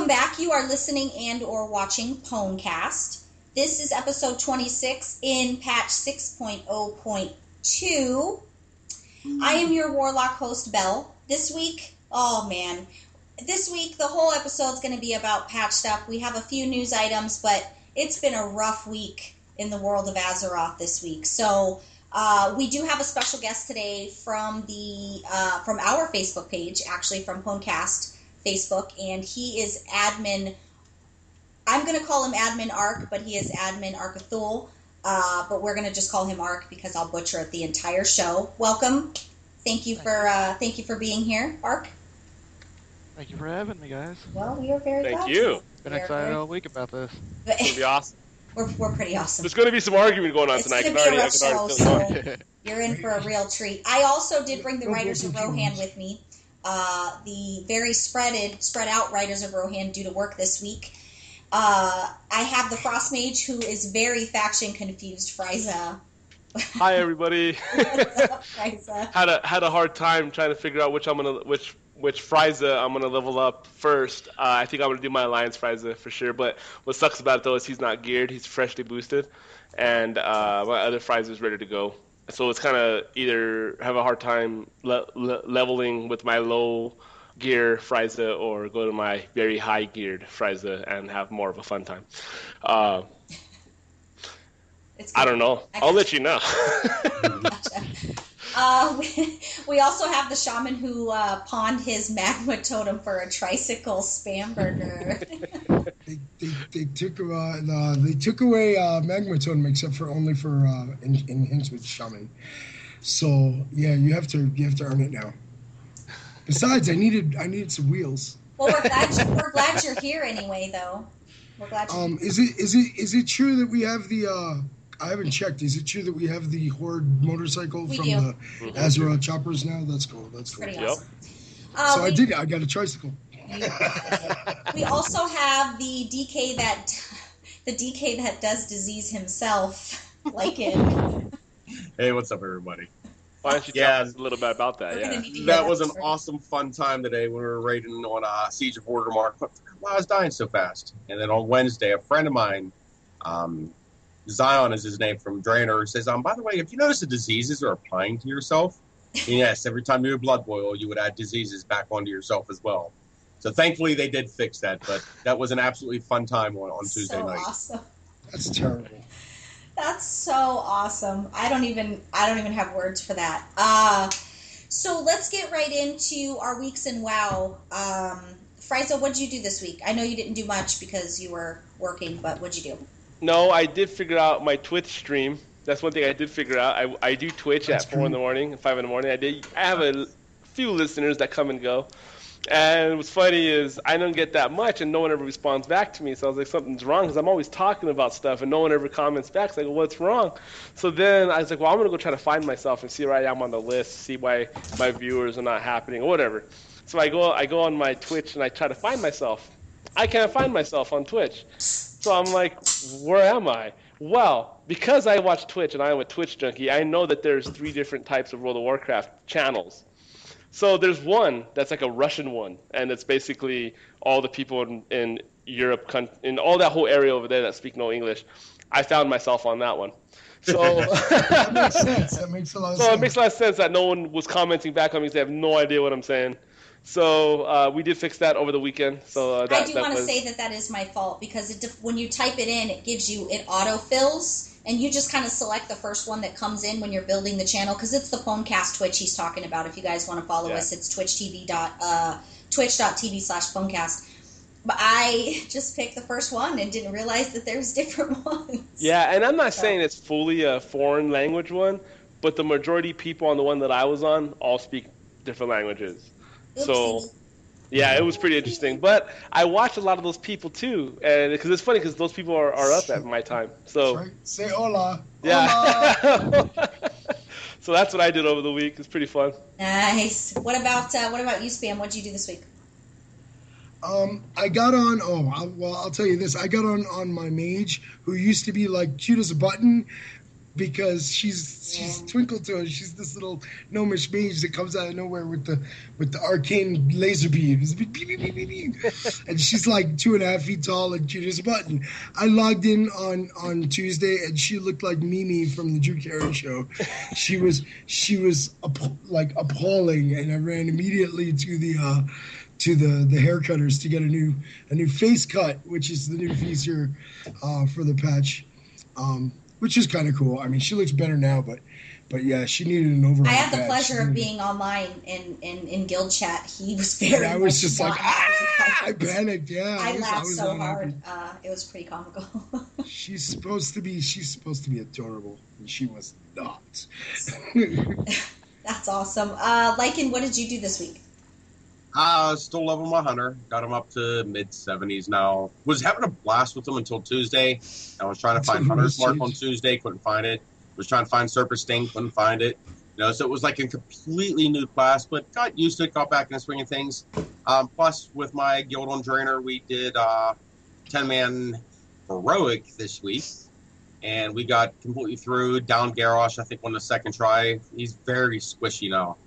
back. You are listening and or watching Pwnecast. This is episode 26 in patch 6.0.2. I am your Warlock host, Belle. This week, the whole episode is going to be about patch stuff. We have a few news items, but it's been a rough week in the world of Azeroth this week. So we do have a special guest today from our Facebook page, actually from Pwnecast Facebook, and he is admin. I'm going to call him admin Ark, but he is admin Arkathul. But we're going to just call him Ark because I'll butcher it the entire show. Welcome. Thank you for being here, Ark. Thank you for having me, guys. Well, we are very glad. Thank you. Been excited all week about this. It's going to be awesome. We're pretty awesome. There's going to be some argument going on tonight. It's going to be a rough show, so you're in for a real treat. I also did bring the Riders of Rohan with me. The very spread out Riders of Rohan due to work this week. I have the Frost Mage, who is very faction confused, Frieza. Hi, everybody. What's up, Frieza? Had a hard time trying to figure out which Frieza I'm gonna level up first. I think I'm gonna do my Alliance Frieza for sure. But what sucks about it though is he's not geared. He's freshly boosted, and my other Frieza is ready to go. So it's kind of either have a hard time leveling with my low gear Frieza or go to my very high geared Frieza and have more of a fun time. I don't know. I'll let you know. Gotcha. We also have the shaman who pawned his magma totem for a tricycle spam burger. They took away magma totem except for only for in hints with shaman. So yeah, you have to earn it now. Besides, I needed some wheels. Well, we're glad you're here anyway, though. We're glad. Is it true that we have the? I haven't checked. Is it true that we have the Horde motorcycle from the Azeroth choppers now? That's cool. That's cool. Pretty awesome. So I got a tricycle. We also have the DK that does disease himself, like it. Hey, what's up, everybody? Why don't you tell us a little bit about that? Yeah, that was an awesome, fun time today when we were raiding on Siege of Orgrimmar. Why I was dying so fast. And then on Wednesday, a friend of mine, Zion is his name from Draenor, says, by the way, have you noticed the diseases are applying to yourself? And yes, every time you would blood boil, you would add diseases back onto yourself as well. So thankfully they did fix that, but that was an absolutely fun time on Tuesday night. Awesome. That's terrible. That's so awesome. I don't even have words for that. So let's get right into our weeks in WoW. Frieza, what did you do this week? I know you didn't do much because you were working, but what'd you do? No, I did figure out my Twitch stream. That's one thing I did figure out. I do Twitch at 4 in the morning, 5 in the morning. I have a few listeners that come and go. And what's funny is I don't get that much, and no one ever responds back to me. So I was like, something's wrong, because I'm always talking about stuff, and no one ever comments back. So I go, what's wrong? So then I was like, well, I'm going to go try to find myself and see where I am on the list, see why my viewers are not happening, or whatever. So I go on my Twitch, and I try to find myself. I can't find myself on Twitch. So I'm like, where am I? Well, because I watch Twitch, and I am a Twitch junkie, I know that there's 3 different types of World of Warcraft channels. So there's one that's like a Russian one, and it's basically all the people in Europe, in all that whole area over there that speak no English. I found myself on that one. So that makes sense. That makes a lot of sense. So it makes a lot of sense that no one was commenting back on me because they have no idea what I'm saying. So we did fix that over the weekend. So I do want to say that is my fault, because when you type it in, it autofills. And you just kind of select the first one that comes in when you're building the channel, because it's the Pwnecast Twitch he's talking about. If you guys want to follow us, it's twitch.tv/Pwnecast. But I just picked the first one and didn't realize that there's different ones. Yeah, and I'm not saying it's fully a foreign language one, but the majority of people on the one that I was on all speak different languages. Oopsie. So yeah, it was pretty interesting. But I watch a lot of those people too, and because it's funny because those people are up at my time. So right. Say hola. Yeah. Hola. So that's what I did over the week. It's pretty fun. Nice. What about you, Spam? What'd you do this week? I got on. I'll tell you this. I got on my mage, who used to be like cute as a button, because she's Twinkle Toes. She's this little gnomish mage that comes out of nowhere with the arcane laser beams. Beep, beep, beep, beep, beep. And she's like 2.5 feet tall and cute as a button. I logged in on Tuesday and she looked like Mimi from the Drew Carey show. She was like appalling, and I ran immediately to the hair cutters to get a new face cut, which is the new feature for the patch, which is kind of cool. I mean, she looks better now, but yeah, she needed an overhaul. I had the patch. pleasure of being online in guild chat. He was very. And I was just not like, happy. I panicked. Yeah, I laughed was so not hard. happy. It was pretty comical. She's supposed to be adorable, and she was not. That's awesome. Lycan, what did you do this week? Still loving my hunter. Got him up to mid-70s now. Was having a blast with him until Tuesday. I was trying to find Hunter's Mark on Tuesday, couldn't find it. Was trying to find Serpent Sting, couldn't find it. So it was like a completely new class, but got used to it, got back in the swing of things. Plus, with my guild on Drainer, we did 10-man heroic this week, and we got completely through, down Garrosh, I think, on the second try. He's very squishy now.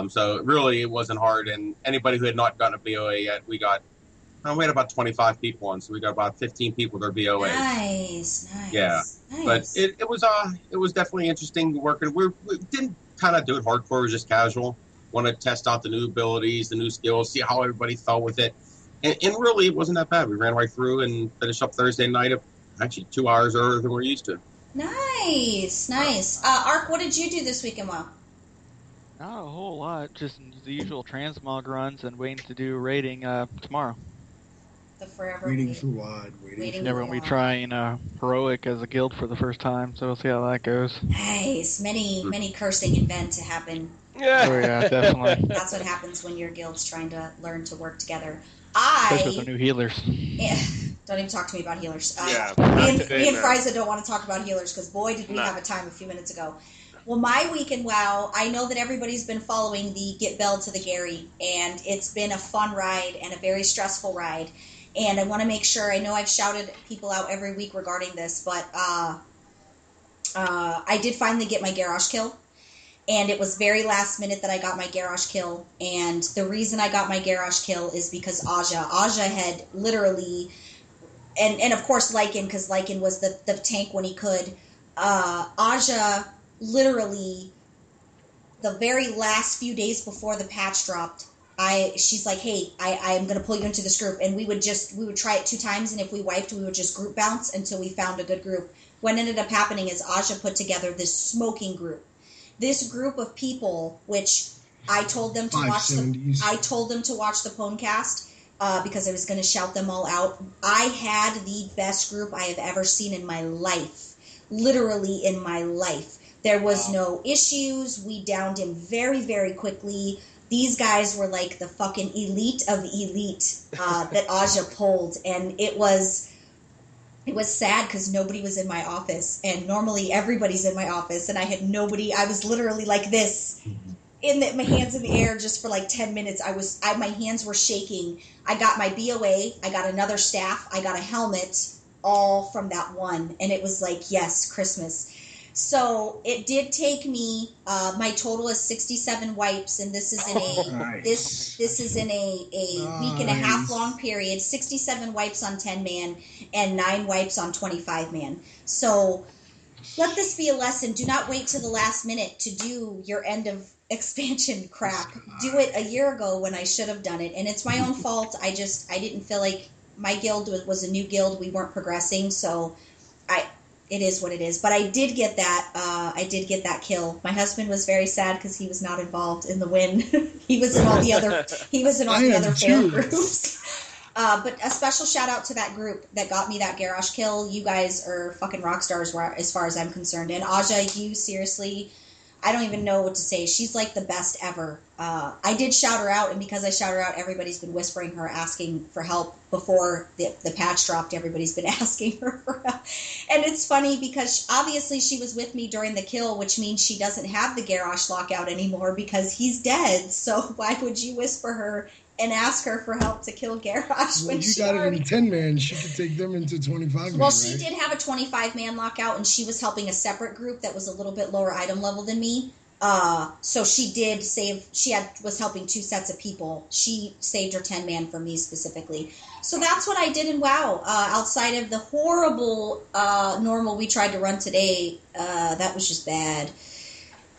So really, it wasn't hard. And anybody who had not gotten a BOA yet, we had about 25 people on, so we got about 15 people with their BOAs. Nice. Yeah, nice. but it was definitely interesting working. We didn't kind of do it hardcore; it was just casual. Want to test out the new abilities, the new skills, see how everybody felt with it, and really, it wasn't that bad. We ran right through and finished up Thursday night, actually 2 hours earlier than we're used to. Nice. Ark, what did you do this weekend, WoW? Not a whole lot, just the usual transmog runs and waiting to do raiding tomorrow. The forever Waiting for what? Waiting Never for when we what? try heroic as a guild for the first time, so we'll see how that goes. Nice. Many cursing invent to happen. Oh yeah, definitely. That's what happens when your guild's trying to learn to work together. Especially with the new healers. Don't even talk to me about healers. Yeah, me and Friza don't want to talk about healers because boy did we have a time a few minutes ago. Well, my week in WoW, I know that everybody's been following the Get Bell to the Gary, and it's been a fun ride and a very stressful ride. And I want to make sure, I know I've shouted people out every week regarding this, but I did finally get my Garrosh kill. And it was very last minute that I got my Garrosh kill. And the reason I got my Garrosh kill is because Aja had literally, and of course Lycan, because Lycan was the tank when he could. Aja literally, the very last few days before the patch dropped, she's like, hey, I am going to pull you into this group. And we would try it 2 times, and if we wiped, we would just group bounce until we found a good group. What ended up happening is Aja put together this smoking group. This group of people, which I told them to watch the Pwnecast because I was going to shout them all out. I had the best group I have ever seen in my life, literally in my life. There was no issues. We downed him very, very quickly. These guys were like the fucking elite of elite that Aja pulled, and it was sad because nobody was in my office, and normally everybody's in my office, and I had nobody. I was literally like this, my hands in the air just for like 10 minutes. My hands were shaking. I got my BOA, I got another staff, I got a helmet, all from that one, and it was like, yes, Christmas. So it did take me. My total is 67 wipes, and this is in a this is in a week and a half long period. 67 wipes on 10-man and 9 wipes on 25-man. So let this be a lesson. Do not wait till the last minute to do your end of expansion crap. Do it a year ago when I should have done it, and it's my own fault. I didn't feel like my guild was a new guild. We weren't progressing, so it is what it is. But I did get that. I did get that kill. My husband was very sad because he was not involved in the win. He was in all the other. He was in all the other fail groups. But a special shout out to that group that got me that Garrosh kill. You guys are fucking rock stars as far as I'm concerned. And Aja, you seriously, I don't even know what to say. She's like the best ever. I did shout her out, and because I shout her out, everybody's been whispering her, asking for help. before the patch dropped. Everybody's been asking her for help. And it's funny because obviously she was with me during the kill, which means she doesn't have the Garrosh lockout anymore because he's dead. So why would you whisper her and ask her for help to kill Garrosh Well, when you she got it already... in 10-man. She could take them into 25-man, Well, she right? did have a 25-man lockout, and she was helping a separate group that was a little bit lower item level than me. So she did save. Was helping 2 sets of people. She saved her 10-man for me specifically. So that's what I did in WoW. Outside of the horrible normal we tried to run today, that was just bad.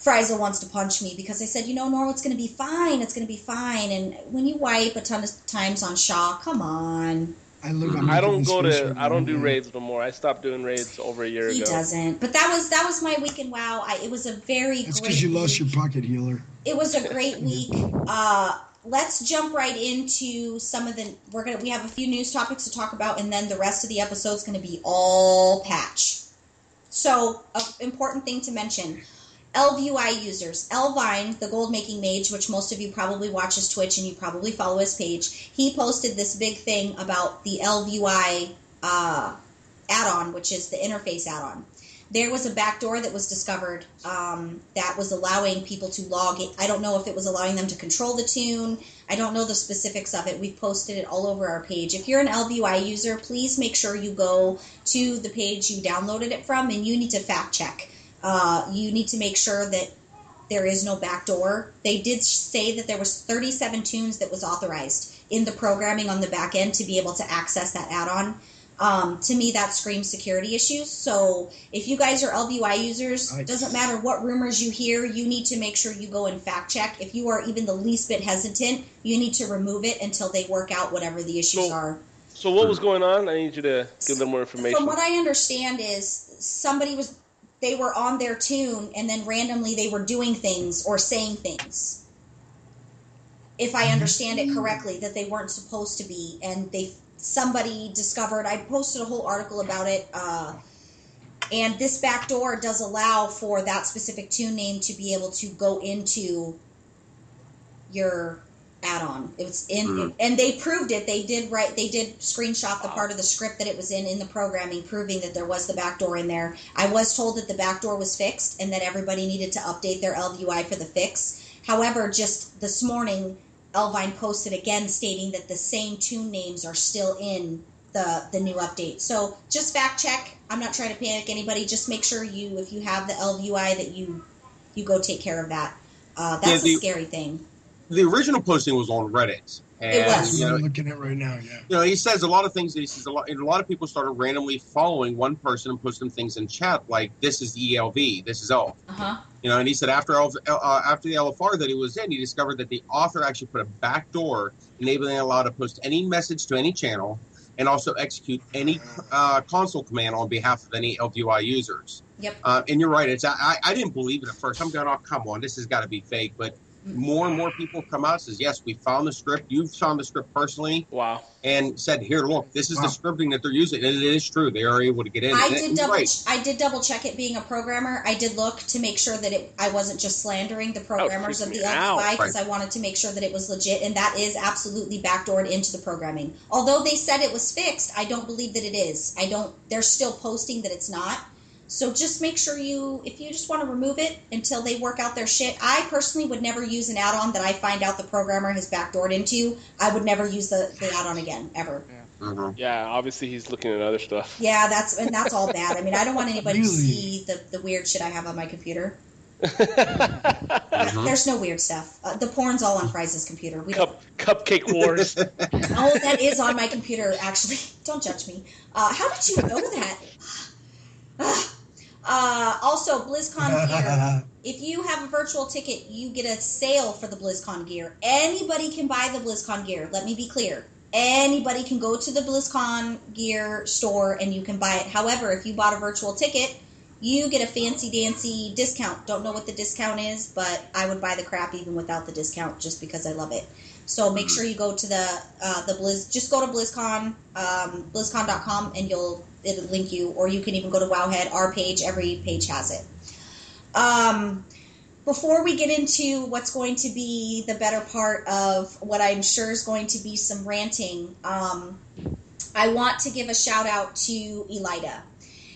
Frieza wants to punch me because I said, normal, it's going to be fine. It's going to be fine. And when you wipe a ton of times on Shaw, come on. I don't do raids no more. I stopped doing raids over a year ago. He doesn't. But that was my week in WoW. It was a very That's great because you lost week. your pocket healer. It was a great week. Let's jump right into some of the. We have a few news topics to talk about, and then the rest of the episode is going to be all patch. So, an important thing to mention. LVUI users. Elvine, the gold making mage, which most of you probably watch his Twitch and you probably follow his page, he posted this big thing about the LVUI add-on, which is the interface add-on. There was a backdoor that was discovered that was allowing people to log it. I don't know if it was allowing them to control the tune. I don't know the specifics of it. We've posted it all over our page. If you're an LVUI user, please make sure you go to the page you downloaded it from, and you need to fact check. You need to make sure that there is no backdoor. They did say that there was 37 tunes that was authorized in the programming on the back end to be able to access that add-on. To me, that screams security issues. So if you guys are LVUI users, it doesn't matter what rumors you hear, you need to make sure you go and fact check. If you are even the least bit hesitant, you need to remove it until they work out whatever the issues are. So what was going on? I need you to give them more information. From what I understand is they were on their tune, and then randomly they were doing things or saying things. If I understand it correctly, that they weren't supposed to be, and somebody discovered. I posted a whole article about it, and this backdoor does allow for that specific tune name to be able to go into your add-on. It was in, and they proved it. They did screenshot the part of the script that it was in the programming, proving that there was the backdoor in there. I was told that the backdoor was fixed and that everybody needed to update their LVUI for the fix. However, just this morning, Elvine posted again stating that the same tune names are still in the new update. So just fact check. I'm not trying to panic anybody. Just make sure if you have the LVUI that you go take care of that. That's a scary thing. The original posting was on Reddit. And, it was. I'm looking at it right now, yeah. He says a lot of things. He says a lot of people started randomly following one person and posting things in chat like, this is ELV, this is Elf. Uh-huh. And he said after the LFR that he was in, he discovered that the author actually put a backdoor enabling allowed to post any message to any channel and also execute any console command on behalf of any LVUI users. Yep. And you're right. I didn't believe it at first. I'm going, oh, come on, this has got to be fake. But more and more people come out and says, yes, we found the script. You've found the script personally. Wow. And said, here, look, this is the scripting that they're using. And it is true. They are able to get in. I did double check it being a programmer. I did look to make sure that I wasn't just slandering the programmers of the LVUI because I wanted to make sure that it was legit. And that is absolutely backdoored into the programming. Although they said it was fixed, I don't believe that it is. They're still posting that it's not. So just make sure if you just want to remove it until they work out their shit. I personally would never use an add-on that I find out the programmer has backdoored into. I would never use the add-on again, ever. Yeah. Mm-hmm. Yeah, obviously he's looking at other stuff. Yeah, that's all bad. I mean, I don't want anybody to see the weird shit I have on my computer. There's no weird stuff. The porn's all on Frize's computer. Cupcake Wars. Oh, that is on my computer, actually. Don't judge me. How did you know that? Also, BlizzCon gear. If you have a virtual ticket, you get a sale for the BlizzCon gear. Anybody can buy the BlizzCon gear. Let me be clear. Anybody can go to the BlizzCon gear store and you can buy it. However, if you bought a virtual ticket, you get a fancy-dancy discount. Don't know what the discount is, but I would buy the crap even without the discount just because I love it. So make sure you go to the Blizz. Just go to BlizzCon, BlizzCon.com, and it'll link you. Or you can even go to Wowhead, our page. Every page has it. before we get into what's going to be the better part of what I'm sure is going to be some ranting, I want to give a shout out to Elida.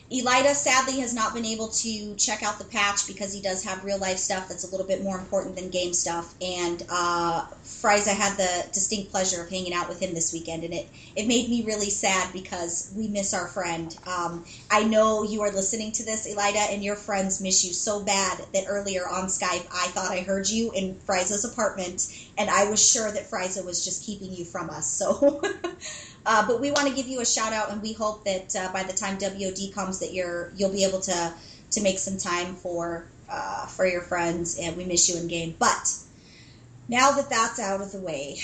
Elida sadly has not been able to check out the patch because he does have real life stuff that's a little bit more important than game stuff. And Frieza had the distinct pleasure of hanging out with him this weekend, and it made me really sad because we miss our friend. I know you are listening to this, Elida, and your friends miss you so bad that earlier on Skype I thought I heard you in Frieza's apartment, and I was sure that Frieza was just keeping you from us. So. But we want to give you a shout out, and we hope that by the time WOD comes, that you'll be able to make some time for your friends, and we miss you in game. But now that that's out of the way,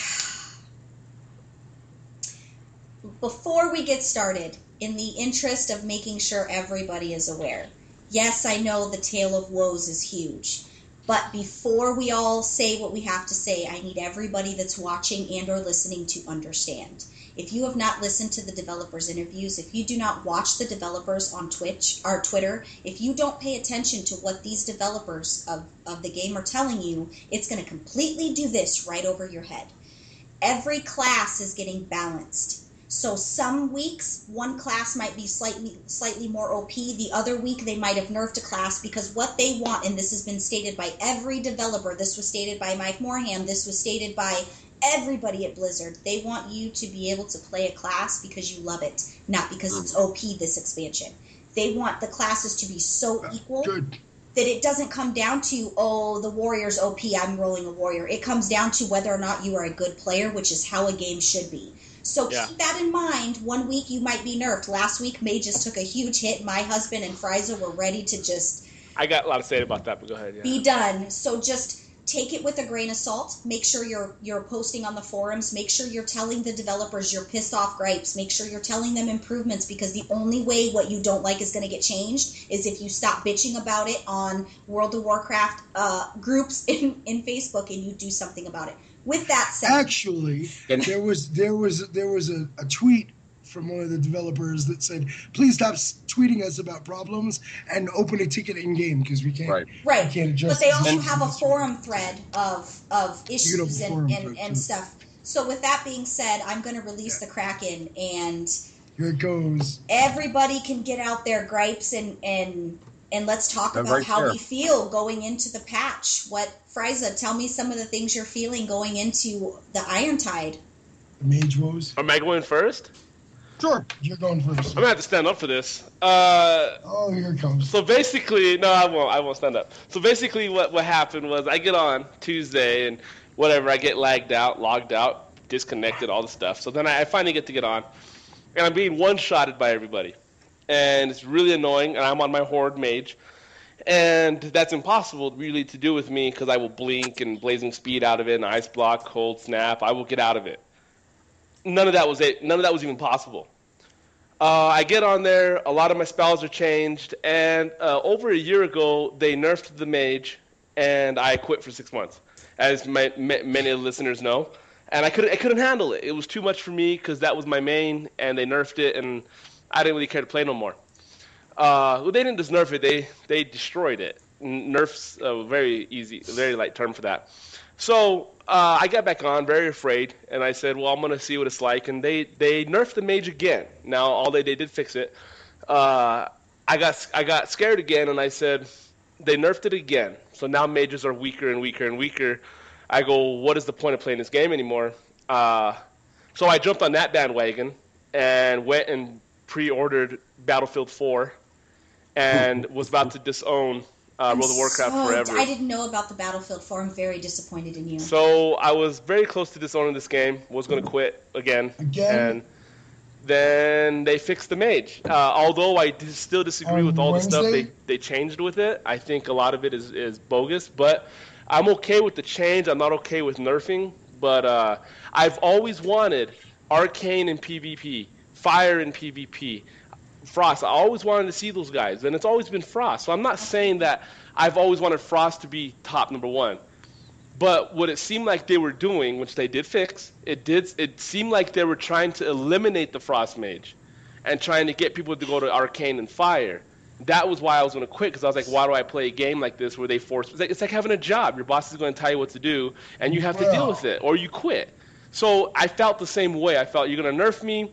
before we get started, in the interest of making sure everybody is aware, yes, I know the Tale of Woes is huge. But before we all say what we have to say, I need everybody that's watching and or listening to understand. If you have not listened to the developers' interviews, if you do not watch the developers on Twitch or Twitter, if you don't pay attention to what these developers of the game are telling you, it's going to completely do this right over your head. Every class is getting balanced. So some weeks, one class might be slightly more OP. The other week, they might have nerfed a class because what they want, and this has been stated by every developer, this was stated by Mike Morhaime, this was stated by everybody at Blizzard, they want you to be able to play a class because you love it, not because it's OP this expansion. They want the classes to be so equal that it doesn't come down to, oh, the warrior's OP, I'm rolling a warrior. It comes down to whether or not you are a good player, which is how a game should be. So keep that in mind. One week you might be nerfed. Last week Mages took a huge hit. My husband and Frieza were ready to just... I got a lot to say about that, but go ahead. Yeah. Be done. So just take it with a grain of salt. Make sure you're posting on the forums. Make sure you're telling the developers your pissed off gripes. Make sure you're telling them improvements, because the only way what you don't like is going to get changed is if you stop bitching about it on World of Warcraft groups in Facebook and you do something about it. With that said, actually, there was a tweet from one of the developers that said, "Please stop tweeting us about problems and open a ticket in game because we can't." Right. We can't adjust. But they also have a forum thread of issues and stuff. So with that being said, I'm going to release the Kraken, and here it goes. Everybody can get out their gripes and let's talk about how we feel going into the patch. Frieza, tell me some of the things you're feeling going into the Irontide. The Mage Woes. Am I going first? Sure, you're going first. I'm gonna have to stand up for this. Oh, here it comes. So basically, no, I won't stand up. So basically, what happened was I get on Tuesday and whatever, I get logged out, disconnected, all the stuff. So then I finally get to get on, and I'm being one-shotted by everybody, and it's really annoying. And I'm on my Horde Mage, and that's impossible really to do with me because I will blink and blazing speed out of it, and ice block, cold snap. I will get out of it. None of that was even possible. I get on there, a lot of my spells are changed, and over a year ago, they nerfed the mage, and I quit for 6 months, as many listeners know. And I couldn't handle it. It was too much for me, because that was my main, and they nerfed it, and I didn't really care to play no more. Well, they didn't just nerf it, they destroyed it. Nerf's a very light term for that. So I got back on, very afraid, and I said, well, I'm going to see what it's like. And they nerfed the mage again. Now, they did fix it. I got scared again, and I said, they nerfed it again. So now mages are weaker and weaker and weaker. I go, what is the point of playing this game anymore? So I jumped on that bandwagon and went and pre-ordered Battlefield 4 and was about to disown World of Warcraft forever. I didn't know about the Battlefield 4. I'm very disappointed in you. So I was very close to disowning this game. Was going to quit again. And then they fixed the mage. Although I still disagree with all the stuff they changed with it. I think a lot of it is bogus. But I'm okay with the change. I'm not okay with nerfing. But I've always wanted Arcane in PvP, Fire in PvP, Frost. I always wanted to see those guys, and it's always been Frost. So I'm not saying that I've always wanted Frost to be top number one. But what it seemed like they were doing, which they did fix, it seemed like they were trying to eliminate the Frost Mage and trying to get people to go to Arcane and Fire. that was why I was going to quit, because I was like, why do I play a game like this where they force? It's like having a job. Your boss is going to tell you what to do, and you have to deal with it, or you quit. So I felt the same way. I felt, you're going to nerf me,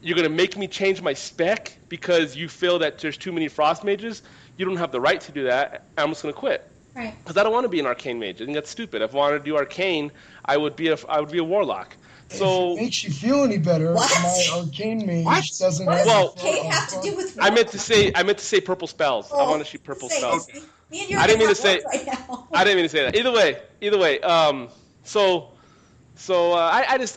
you're going to make me change my spec because you feel that there's too many Frost mages. You don't have the right to do that. I'm just going to quit. Right. Because I don't want to be an Arcane mage. I think that's stupid. If I wanted to do Arcane, I would be a Warlock. So if it makes you feel any better, What? my Arcane mage What? doesn't What have does Well, Kate have to do with? I meant to say purple spells. I want to shoot purple spells. Me and you are I didn't mean to at say- work right now. I didn't mean to say that. Either way.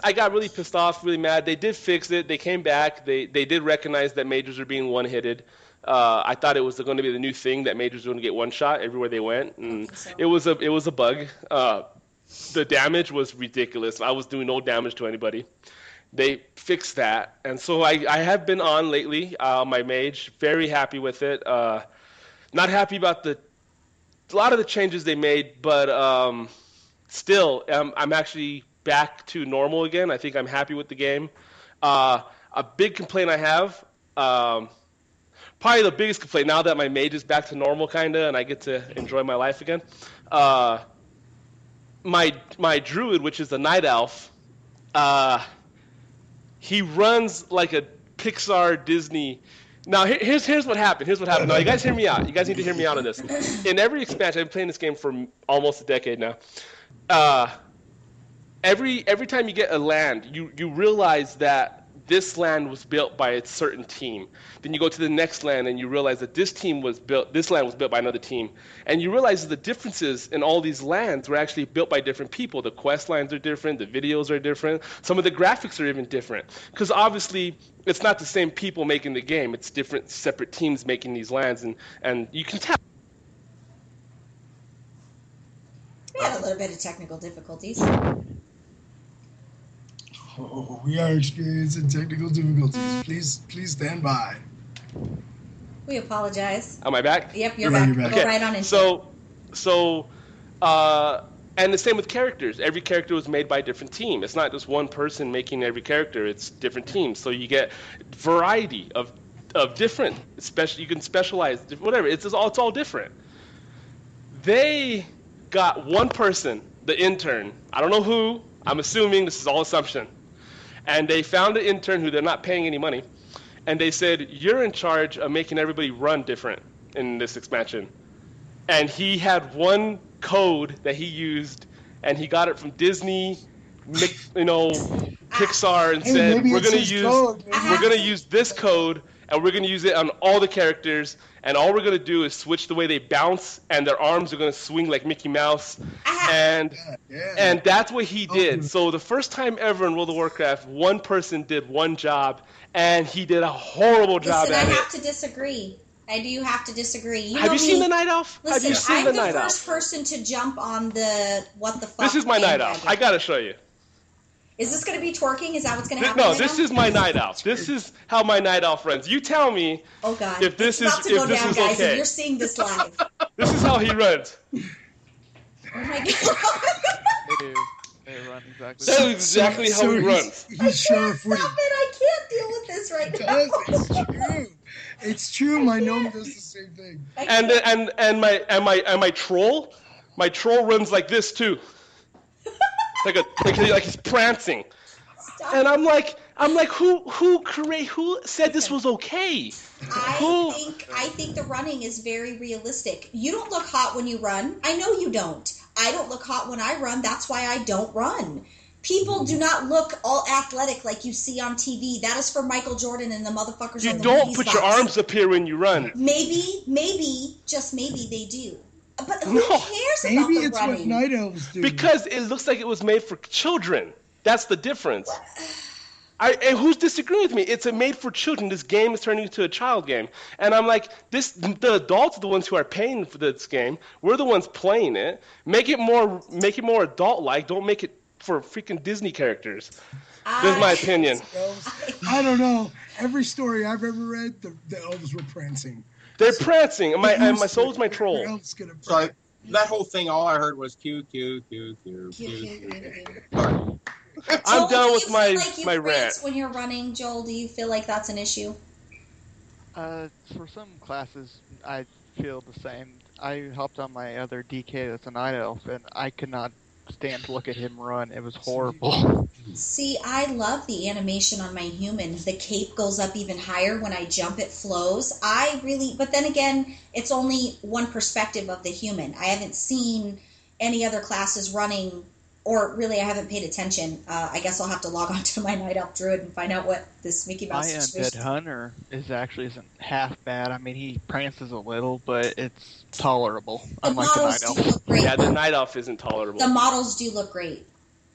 I got really pissed off, really mad. They did fix it. They came back. They did recognize that mages are being one-hitted. I thought it was going to be the new thing that mages were going to get one shot everywhere they went, and think so. it was a bug. The damage was ridiculous. I was doing no damage to anybody. They fixed that, and so I have been on lately. My mage, very happy with it. Not happy about a lot of the changes they made, but still, I'm actually back to normal again. I think I'm happy with the game. A big complaint I have, probably the biggest complaint now that my mage is back to normal, kinda, and I get to enjoy my life again. My druid, which is the night elf, he runs like a Pixar Disney. Now here's what happened. Now you guys hear me out. You guys need to hear me out on this. In every expansion, I've been playing this game for almost a decade now. Every time you get a land, you realize that this land was built by a certain team. Then you go to the next land and you realize that this land was built by another team. And you realize the differences in all these lands were actually built by different people. The quest lines are different, the videos are different, some of the graphics are even different. Because obviously it's not the same people making the game, it's different separate teams making these lands, and you can tell. We had a little bit of technical difficulties. Oh, we are experiencing technical difficulties. Please stand by. We apologize. Am I back? Yep, you're Yeah, back. you're back. Go right on into So, and the same with characters. Every character was made by a different team. It's not just one person making every character. It's different teams. So you get variety of different. Especially you can specialize. Whatever. It's all different. They got one person, the intern. I don't know who. I'm assuming this is all assumption. And they found an intern who they're not paying any money. And they said, you're in charge of making everybody run different in this expansion. And he had one code that he used, and he got it from Disney, Pixar, and Hey, said, maybe we're it's gonna his use code. we're gonna use this code, and we're gonna use it on all the characters. And all we're gonna do is switch the way they bounce, and their arms are gonna swing like Mickey Mouse. And Yeah. and that's what he did. Okay. So the first time ever in World of Warcraft, one person did one job, and he did a horrible job Listen, I at have it. to disagree. I do have to disagree. Have know you seen me. the Night Elf? Have Listen, you seen I'm the the Night first Elf? person to jump on the what the fuck. This is my Night bandwagon. Elf. I gotta show you. Is this going to be twerking? Is that what's going to happen? No, right this now? is my Night Elf. This is how my Night Elf runs. You tell me Oh god. if this it's about is- to go if this down, is guys. okay. If you're seeing this live. this is how he runs. Oh my god. They do. They run exactly. That is exactly how he runs. He's sure-footed. Stop it! I can't deal with this right now. It's true. It's true. My gnome does the same thing. I And can't. my troll runs like this too. like he's prancing. Stop. And I'm like, who said this was okay? I think the running is very realistic. You don't look hot when you run. I know you don't. I don't look hot when I run. That's why I don't run. People do not look all athletic like you see on TV. That is for Michael Jordan and the motherfuckers You in the don't movies put your box. arms up here when you run. Maybe, just maybe they do. But who No. cares about Maybe the it's what running? night elves do. Because it looks like it was made for children. That's the difference. And who's disagreeing with me? It's a made for children. This game is turning into a child game. And I'm like, the adults are the ones who are paying for this game. We're the ones playing it. Make it more adult-like. Don't make it for freaking Disney characters. That's my opinion. I don't know. Every story I've ever read, the elves were prancing. They're prancing. And my Who's- soul's my troll. Where else gonna So that whole thing, all I heard was Q, Q, Q, Q, Q, Q. Sorry. I'm Joel, done do with you my feel like you my prance rant. when you're running, Joel? Do you feel like that's an issue? For some classes, I feel the same. I hopped on my other DK that's a night elf, and I could not stand to look at him run. It was horrible. See, I love the animation on my human. The cape goes up even higher when I jump, it flows. But then again, it's only one perspective of the human. I haven't seen any other classes running, or really I haven't paid attention. I guess I'll have to log on to my Night Elf Druid and find out what this Mickey My Mouse situation Undead Hunter isn't half bad. I mean, he prances a little, but it's tolerable. The Unlike the models Night do Elf. look great. Yeah, the Night Elf isn't tolerable. The models do look great.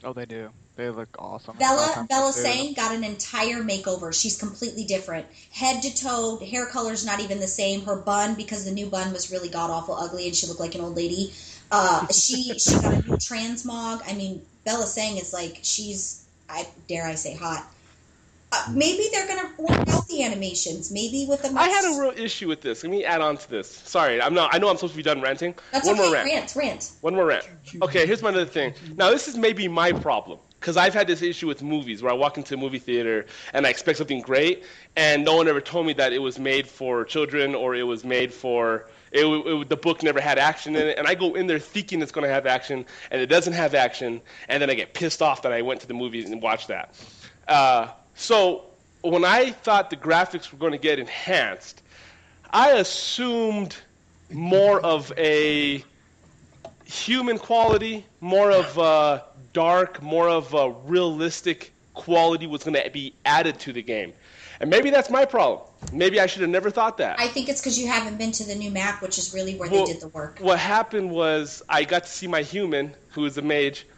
Oh, they do. They look awesome. Bella Sang got an entire makeover. She's completely different. Head to toe, hair color's not even the same. Her bun, because the new bun was really god-awful ugly and she looked like an old lady, she got a new transmog. I mean, Bella Sang is like, dare I say hot. Maybe they're going to work out the animations. Maybe with the I had a real issue with this. Let me add on to this. Sorry, I know I'm supposed to be done ranting. That's One okay, more rant. rant. One more rant. Okay, here's my other thing. Now, this is maybe my problem, because I've had this issue with movies where I walk into a movie theater and I expect something great, and no one ever told me that it was made for children or it was made for... the book never had action in it, and I go in there thinking it's going to have action, and it doesn't have action, and then I get pissed off that I went to the movie and watched that. So when I thought the graphics were going to get enhanced, I assumed more of a human quality, more of a dark, more of a realistic quality was going to be added to the game. And maybe that's my problem. Maybe I should have never thought that. I think it's because you haven't been to the new map, which is really where they did the work. What happened was I got to see my human, who is a mage,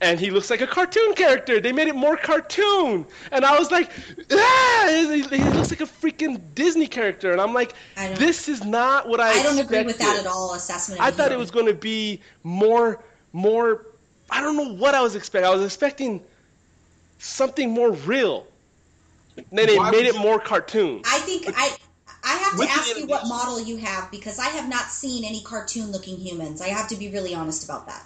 and he looks like a cartoon character. They made it more cartoon. And I was like, he looks like a freaking Disney character. And I'm like, this is not what I expected. I don't agree with that at all, assessment. I thought it was going to be more, I don't know what I was expecting. I was expecting something more real. And then they made it more cartoon. I think I have to ask you what model you have, because I have not seen any cartoon-looking humans. I have to be really honest about that.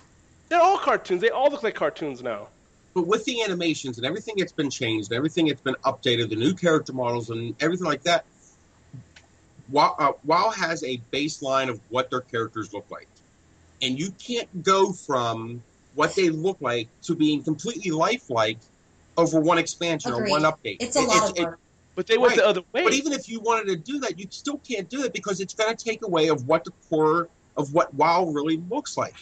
They're all cartoons. They all look like cartoons now. But with the animations and everything that's been changed, and everything that's been updated, the new character models and everything like that, WoW has a baseline of what their characters look like. And you can't go from what they look like to being completely lifelike over one expansion or one update. It's a lot of work. But they went the other way. But even if you wanted to do that, you still can't do it because it's going to take away of what the core of what WoW really looks like.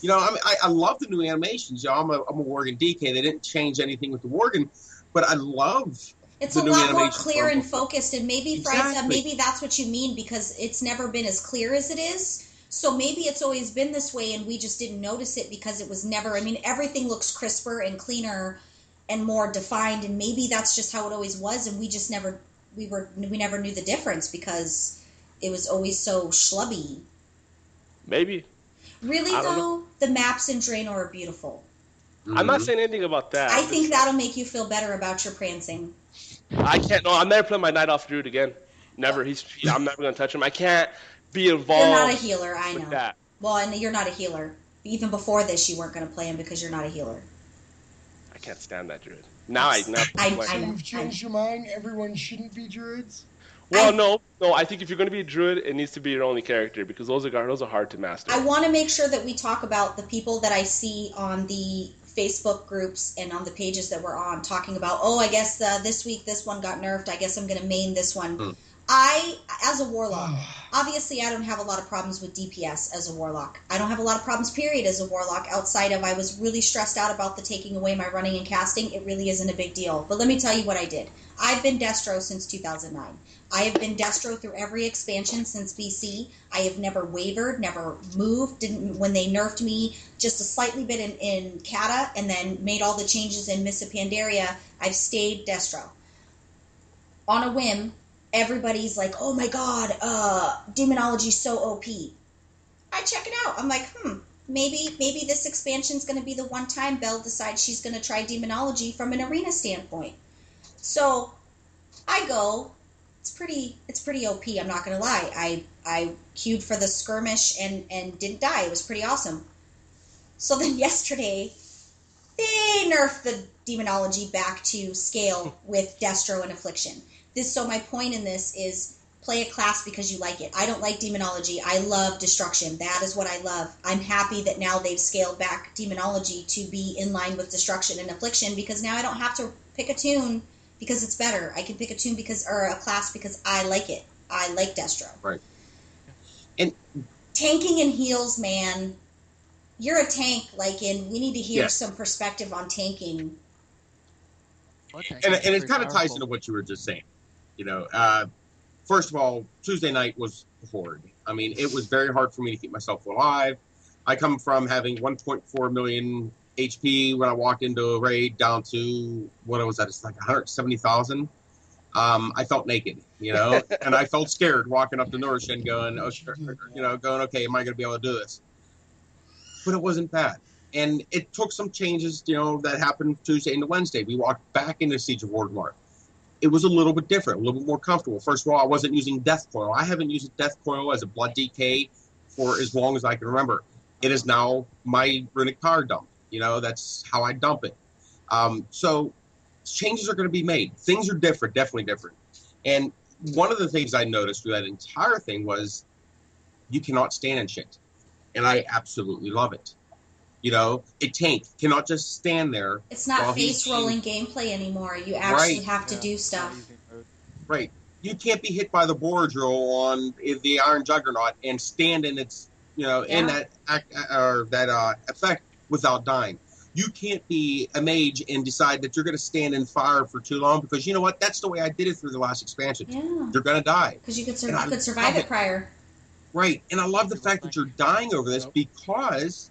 You know, I love the new animations. You know, I'm a Worgen DK. They didn't change anything with the Worgen, but I love it's the a new lot more animation clear and focused, and maybe Exactly. maybe that's what you mean, because it's never been as clear as it is. So maybe it's always been this way, and we just didn't notice it because it was never. I mean, everything looks crisper and cleaner and more defined, and maybe that's just how it always was, and we just never never knew the difference because it was always so schlubby. Maybe. Really, though, the maps in Draenor are beautiful. I'm not saying anything about that. I think that'll make you feel better about your prancing. I can't. No, I'm never playing my Night Elf Druid again. Never. I'm never going to touch him. I can't be involved. You're not a healer, I know. That. Well, and you're not a healer. Even before this, you weren't going to play him because you're not a healer. I can't stand that Druid. Now I know. I know. You've changed your mind? Everyone shouldn't be druids? Well, no. I think if you're going to be a druid, it needs to be your only character because those are hard to master. I want to make sure that we talk about the people that I see on the Facebook groups and on the pages that we're on talking about, I guess this week this one got nerfed. I guess I'm going to main this one. As a warlock, obviously I don't have a lot of problems with DPS as a warlock. I don't have a lot of problems, period, as a warlock, outside of I was really stressed out about the taking away my running and casting. It really isn't a big deal. But let me tell you what I did. I've been Destro since 2009. I have been Destro through every expansion since BC. I have never wavered, never moved. When they nerfed me just a slightly bit in Kata and then made all the changes in Mists of Pandaria, I've stayed Destro. On a whim, everybody's like, oh my god, Demonology's so OP. I check it out. I'm like, maybe this expansion's going to be the one time Belle decides she's going to try Demonology from an arena standpoint. So I go, it's pretty OP, I'm not going to lie. I queued for the skirmish and didn't die. It was pretty awesome. So then yesterday, they nerfed the Demonology back to scale with Destro and Affliction. So my point in this is play a class because you like it. I don't like demonology. I love destruction. That is what I love. I'm happy that now they've scaled back demonology to be in line with destruction and affliction, because now I don't have to pick a tune because it's better. I can pick a tune or a class because I like it. I like Destro. Right. And tanking and heals, man. You're a tank, we need to hear some perspective on tanking. And it kind of ties into what you were just saying. First of all, Tuesday night was horrid. I mean, it was very hard for me to keep myself alive. I come from having 1.4 million HP when I walked into a raid down to, what was that? It's like 170,000. I felt naked, and I felt scared walking up to Norishin going, okay, am I going to be able to do this? But it wasn't bad. And it took some changes, that happened Tuesday into Wednesday. We walked back into Siege of Orgrimmar. It was a little bit different, a little bit more comfortable. First of all, I wasn't using Death Coil. I haven't used Death Coil as a Blood DK for as long as I can remember. It is now my runic power dump. That's how I dump it. So changes are going to be made. Things are different, definitely different. And one of the things I noticed through that entire thing was you cannot stand in shit. And I absolutely love it. A tank cannot just stand there. It's not face rolling gameplay anymore. You actually have to do stuff. Right. You can't be hit by the boar drill on the Iron Juggernaut and stand in its, in that effect without dying. You can't be a mage and decide that you're going to stand in fire for too long, because you know what? That's the way I did it through the last expansion. Yeah. You're going to die. Because you could survive it prior. Right. And I love the fact that you're dying over this, because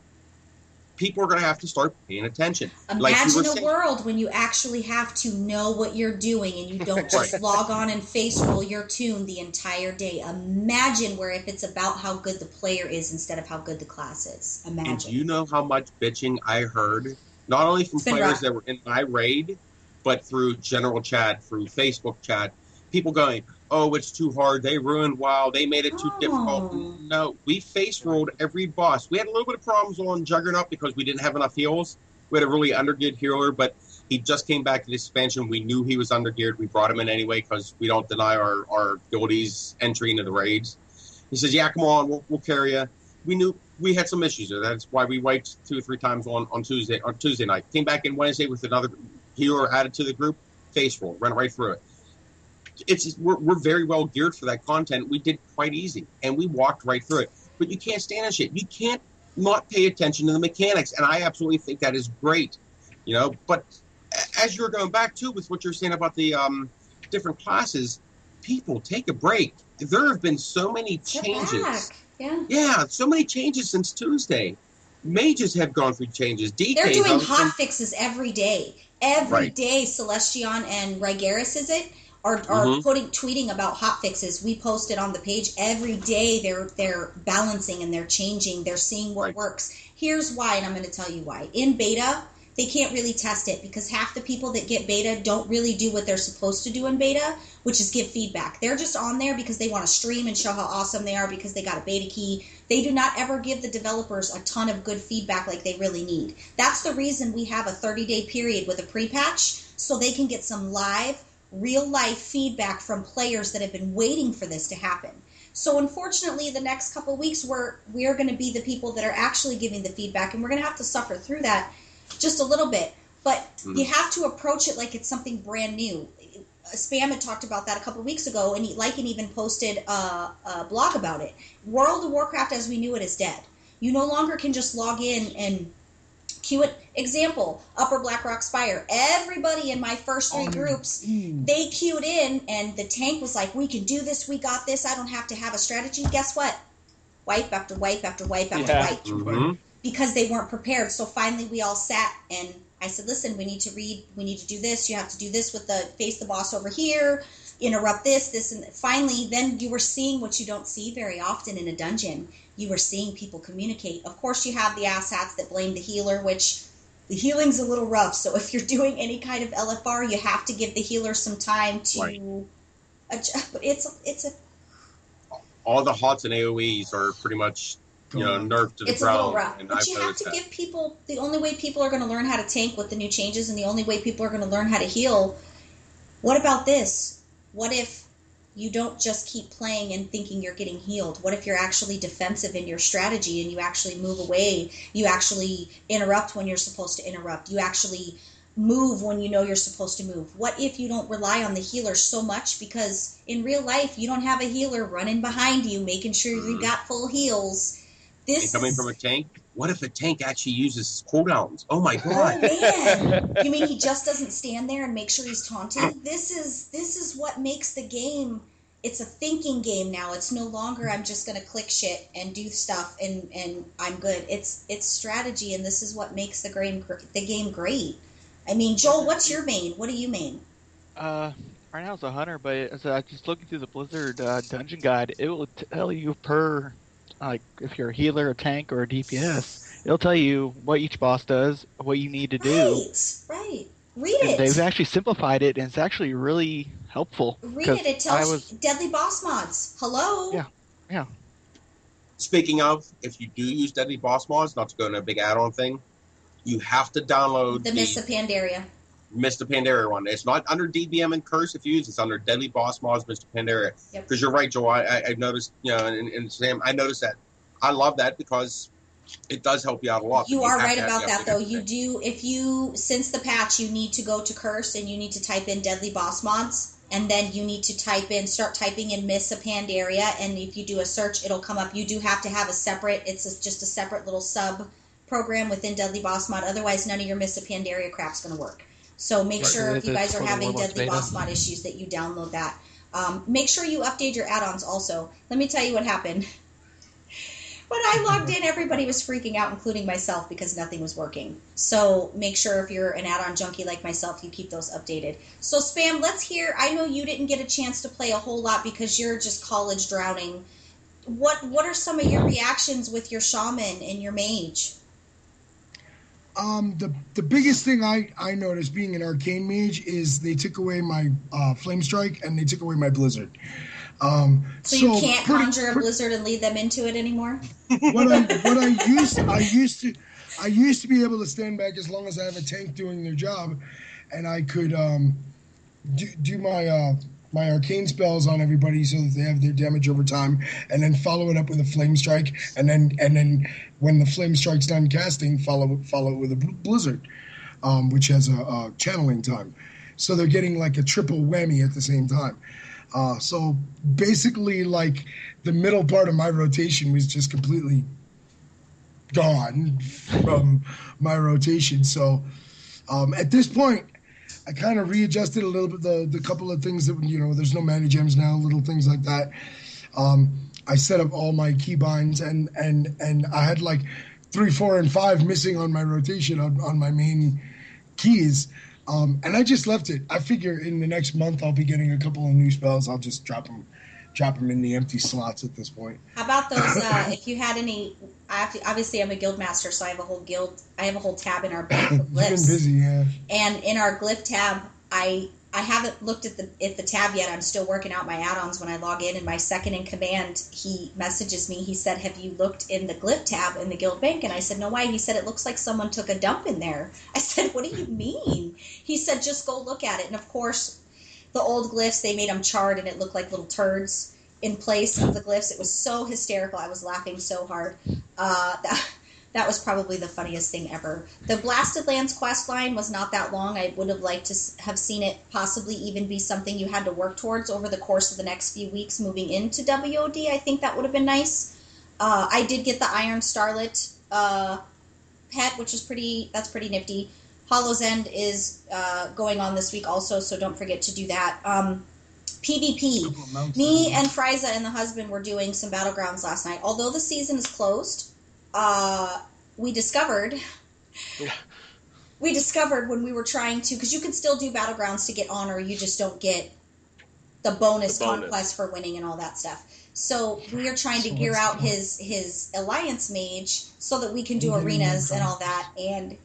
people are going to have to start paying attention. Imagine a world when you actually have to know what you're doing and you don't just log on and face roll your tune the entire day. Imagine where if it's about how good the player is instead of how good the class is. Imagine. And do you know how much bitching I heard, not only from players that were in my raid, but through general chat, through Facebook chat, people going, oh, it's too hard. They ruined WoW. They made it too difficult. No, we face rolled every boss. We had a little bit of problems on Juggernaut because we didn't have enough heals. We had a really undergeared healer, but he just came back to the expansion. We knew he was undergeared. We brought him in anyway because we don't deny our guildies entry into the raids. He says, yeah, come on, we'll carry you. We knew we had some issues there. That's why we wiped 2 or 3 times on Tuesday night. Came back in Wednesday with another healer added to the group. Face roll, ran right through it. We're very well geared for that content. We did quite easy, and we walked right through it. But you can't stand on shit. You can't not pay attention to the mechanics, and I absolutely think that is great. But as you're going back to with what you're saying about the different classes, people take a break. There have been so many changes. Yeah, so many changes since Tuesday. Mages have gone through changes. They're doing hot fixes every day. Every day, Celestion and Rygaris are tweeting about hot fixes. We posted on the page every day. They're balancing and they're changing. They're seeing what works. Here's why, and I'm going to tell you why. In beta, they can't really test it because half the people that get beta don't really do what they're supposed to do in beta, which is give feedback. They're just on there because they want to stream and show how awesome they are because they got a beta key. They do not ever give the developers a ton of good feedback like they really need. That's the reason we have a 30-day period with a pre-patch, so they can get some live, real-life feedback from players that have been waiting for this to happen. So unfortunately, the next couple of weeks, we're going to be the people that are actually giving the feedback, and we're going to have to suffer through that just a little bit. But you have to approach it like it's something brand new. Spam had talked about that a couple of weeks ago, and Lycan even posted a blog about it. World of Warcraft as we knew it is dead. You no longer can just log in and queue it. Example, Upper Blackrock Spire. Everybody in my first 3 groups, they queued in, and the tank was like, we can do this, we got this, I don't have to have a strategy. Guess what? Wipe after wipe after wipe after wipe. Mm-hmm. Because they weren't prepared. So finally we all sat, and I said, listen, we need to read, we need to do this, you have to do this with the face the boss over here, interrupt this, and finally then you were seeing what you don't see very often in a dungeon. You were seeing people communicate. Of course you have the asshats that blame the healer, which the healing's a little rough, so if you're doing any kind of LFR, you have to give the healer some time to adjust. But it's a all the HOTS and AoEs are pretty much nerfed to the ground. It's a little rough. And but you have to give people, the only way people are going to learn how to tank with the new changes, and the only way people are going to learn how to heal. What about this? What if you don't just keep playing and thinking you're getting healed? What if you're actually defensive in your strategy and you actually move away? You actually interrupt when you're supposed to interrupt. You actually move when you know you're supposed to move. What if you don't rely on the healer so much? Because in real life, you don't have a healer running behind you, making sure you got full heals. And coming from a tank, what if a tank actually uses cooldowns? Oh my god! Oh man! You mean he just doesn't stand there and make sure he's taunting? This is what makes the game. It's a thinking game now. It's no longer I'm just gonna click shit and do stuff and I'm good. It's strategy, and this is what makes the game great. I mean, Joel, what's your main? What do you main? Right now it's a hunter, but as I just looking through the Blizzard dungeon guide, it will tell you per, like, if you're a healer, a tank, or a DPS, it'll tell you what each boss does, what you need to do. Right. Read And it. they've actually simplified it, and it's actually really helpful. Read it. It tells you deadly boss mods. Hello? Yeah. Speaking of, if you do use Deadly Boss mods, not to go into a big add-on thing, you have to download The Mists of Pandaria. Mist of Pandaria one. It's not under DBM and Curse if you use. It's under Deadly Boss mods, Mist of Pandaria. Yep. Because you're right, Joel. I've noticed, and Sam, I noticed that. I love that because it does help you out a lot. You but are have right to have about the that, though. updated You thing. do, since the patch, you need to go to Curse and you need to type in Deadly Boss Mods, and then you need to start typing in Mists of Pandaria, and if you do a search, it'll come up. You do have to have just a separate little sub program within Deadly Boss Mod, otherwise none of your Mists of Pandaria crap's going to work. So make sure if you guys are having Deadly Boss Mod issues that you download that. Make sure you update your add-ons also. Let me tell you what happened. When I logged in, everybody was freaking out, including myself, because nothing was working. So make sure if you're an add-on junkie like myself, you keep those updated. So Spam, let's hear, I know you didn't get a chance to play a whole lot because you're just college drowning. What are some of your reactions with your shaman and your mage? The biggest thing I noticed being an arcane mage is they took away my flame strike and they took away my blizzard. So you can't conjure a blizzard and lead them into it anymore? I used to be able to stand back as long as I have a tank doing their job, and I could do my arcane spells on everybody so that they have their damage over time, and then follow it up with a flame strike, and then when the flame strike's done casting, follow it with a blizzard, which has a channeling time. So they're getting like a triple whammy at the same time. So basically, like, the middle part of my rotation was just completely gone from my rotation. So at this point, I kind of readjusted a little bit the couple of things that, there's no mana gems now, little things like that. I set up all my keybinds, and I had like 3, 4, and 5 missing on my rotation on my main keys. And I just left it. I figure in the next month I'll be getting a couple of new spells. I'll just drop them in the empty slots at this point. How about those? If you had any, obviously I'm a guild master, so I have a whole guild. I have a whole tab in our bank of glyphs. You've been busy, yeah. And in our glyph tab, I haven't looked at the tab yet. I'm still working out my add-ons. When I log in, and my second in command, he messages me. He said, "Have you looked in the glyph tab in the guild bank?" And I said, "No, why?" He said, "It looks like someone took a dump in there." I said, "What do you mean?" He said, "Just go look at it." And of course, the old glyphs, they made them charred, and it looked like little turds in place of the glyphs. It was so hysterical. I was laughing so hard. That was probably the funniest thing ever. The Blasted Lands quest line was not that long. I would have liked to have seen it possibly even be something you had to work towards over the course of the next few weeks moving into WOD. I think that would have been nice. I did get the Iron Starlet pet, which is pretty nifty. Hollow's End is going on this week also, so don't forget to do that. PvP. Me and Frieza and the husband were doing some Battlegrounds last night. Although the season is closed, we discovered when we were trying to, because you can still do Battlegrounds to get honor, you just don't get the bonus conquest for winning and all that stuff. So we are trying to gear out his Alliance mage so that we can do arenas and all that. And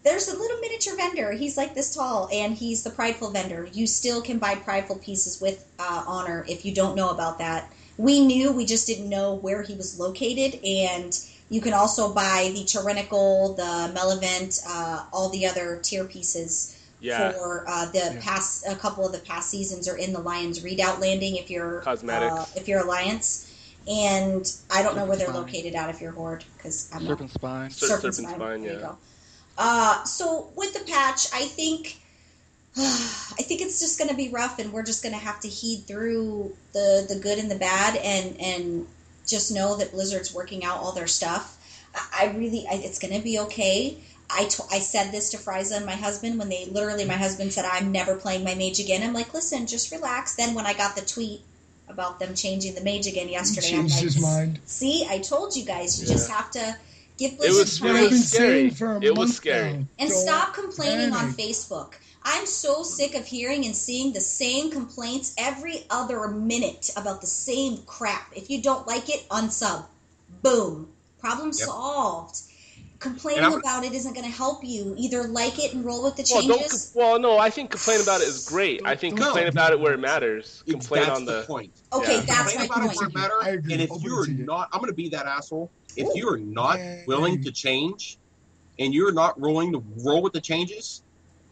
there's a little miniature vendor. He's like this tall, and he's the Prideful vendor. You still can buy Prideful pieces with honor if you don't know about that. We knew, we just didn't know where he was located, and you can also buy the Tyrannical, the Melevent, all the other tier pieces Yeah. for a couple of the past seasons are in the Lions Readout Landing if you're Cosmetics. if you're Alliance. And I don't know where they're Spine. located at if you're Horde, because I'm Serpent Spine. not. Serpent Spine, Spine, there you yeah. go. So with the patch, I think it's just going to be rough, and we're just going to have to heed through the good and the bad, and just know that Blizzard's working out all their stuff. It's going to be okay. I said this to Frieza and my husband when my husband said, I'm never playing my mage again. I'm like, listen, just relax. Then when I got the tweet about them changing the mage again yesterday, He changed I'm like, his mind. See, I told you guys, you Yeah. just have to give It Blizzard was time. What I've been scary. saying for a It was month scary. now. And Don't stop complaining on panic. Facebook. I'm so sick of hearing and seeing the same complaints every other minute about the same crap. If you don't like it, unsub. Boom. Problem Yep. solved. Complaining And I'm- about it isn't going to help you. Either like it and roll with the Well, changes. no, I think complain about it is great. I think No. complain about it where it matters. Complain That's on the point. Okay, yeah. that's my Complain about it where point. it matters. I agree. And if Open you're ticket. not, I'm going to be that asshole. If Ooh. you're not Yeah, willing yeah. to change, and you're not willing to roll with the changes,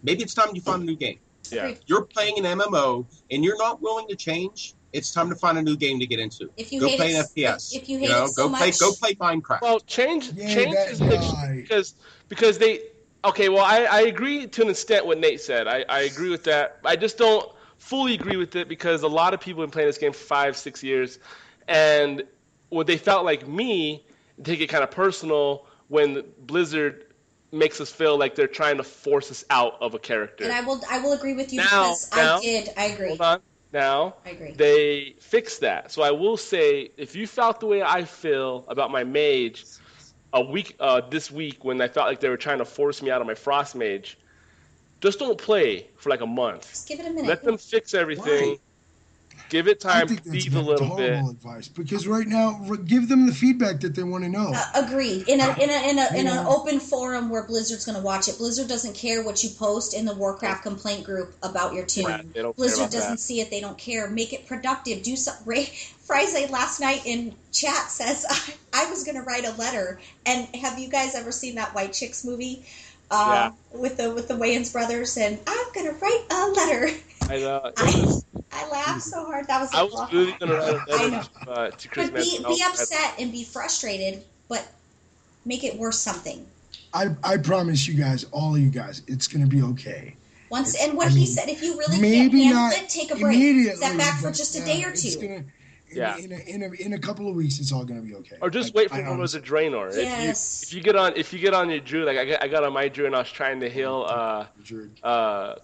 maybe it's time you find a new game. Yeah. Agreed. You're playing an MMO, and you're not willing to change. It's time to find a new game to get into. If you Go hate play it, an FPS. if you hate it so much, go play Minecraft. Well, change Yeah, that is guy. because they okay. Well, I agree to an extent what Nate said. I agree with that. I just don't fully agree with it because a lot of people have been playing this game for 5-6 years, and what they felt like me take it kind of personal when Blizzard makes us feel like they're trying to force us out of a character. and I will agree with you Now- because now- I agree. Hold on. Now, I agree. they fixed that. So I will say, if you felt the way I feel about my mage this week when I felt like they were trying to force me out of my frost mage, just don't play for like a month. Just give it a minute. Let them fix everything. Right. Give it I time, think that's breathe a little bit. horrible advice because right now, give them the feedback that they want to know. Agreed. In an Yeah. open forum where Blizzard's going to watch it, Blizzard doesn't care what you post in the Warcraft complaint group about your tune. Right, they don't care Blizzard about doesn't that. see it. They don't care. Make it productive. Do some. Frize last night in chat says I was going to write a letter. And have you guys ever seen that White Chicks movie Yeah. with the Wayans brothers? And I'm going to write a letter. I know. I laughed so hard. That was. I was really going to write a I letter know. to Chris But be Manson. upset and be frustrated, but make it worth something. I promise you guys, all of you guys, it's going to be okay. And what he said, if you really can't Maybe handle not it, take a break. immediately. Step back for but, just a yeah, day or it's two. gonna- Yeah. In a couple of weeks, it's all going to be okay. Or just I- wait for I one of the honestly- Draenor. Yes. If you get on your Druid, like I got on my Druid and I was trying to heal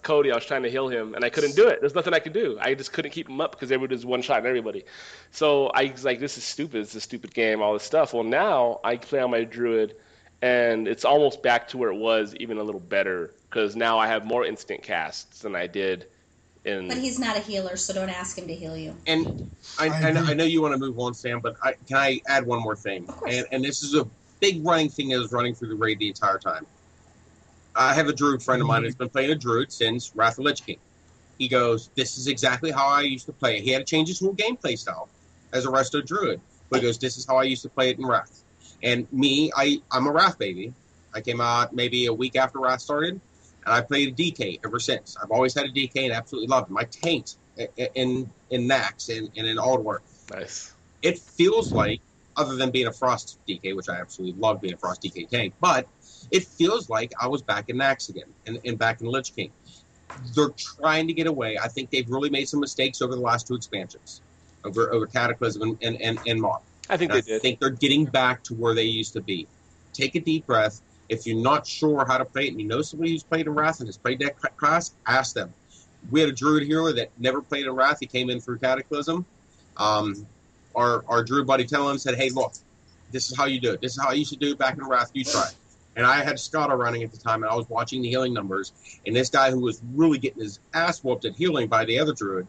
Cody. I was trying to heal him and I couldn't do it. There's nothing I could do. I just couldn't keep him up because everybody was one shot everybody. So I was like, this is stupid. It's a stupid game. All this stuff. Well, now I play on my Druid and it's almost back to where it was, even a little better because now I have more instant casts than I did. But he's not a healer, so don't ask him to heal you. And I agree. I know you want to move on, Sam, but can I add one more thing? Of course. And this is a big running thing that was running through the raid the entire time. I have a druid friend of mine who's been playing a druid since Wrath of Lich King. He goes, this is exactly how I used to play it. He had to change his whole gameplay style as a resto druid. But he goes, this is how I used to play it in Wrath. And me, I'm a Wrath baby. I came out maybe a week after Wrath started. And I played a DK ever since. I've always had a DK and absolutely loved it. My taint in Nax and in Aldworth. Nice. It feels like, other than being a Frost DK, which I absolutely love being a Frost DK tank, but it feels like I was back in Nax again and back in Lich King. They're trying to get away. I think they've really made some mistakes over the last two expansions, over Cataclysm and Maw. I think And they did. I think they're getting back to where they used to be. Take a deep breath. If you're not sure how to play it and you know somebody who's played in Wrath and has played that class, ask them. We had a druid healer that never played in Wrath. He came in through Cataclysm. Our druid buddy telling him, said, hey, look, this is how you do it. This is how you should do it back in Wrath. You try it. And I had Scada running at the time, and I was watching the healing numbers. And this guy who was really getting his ass whooped at healing by the other druid,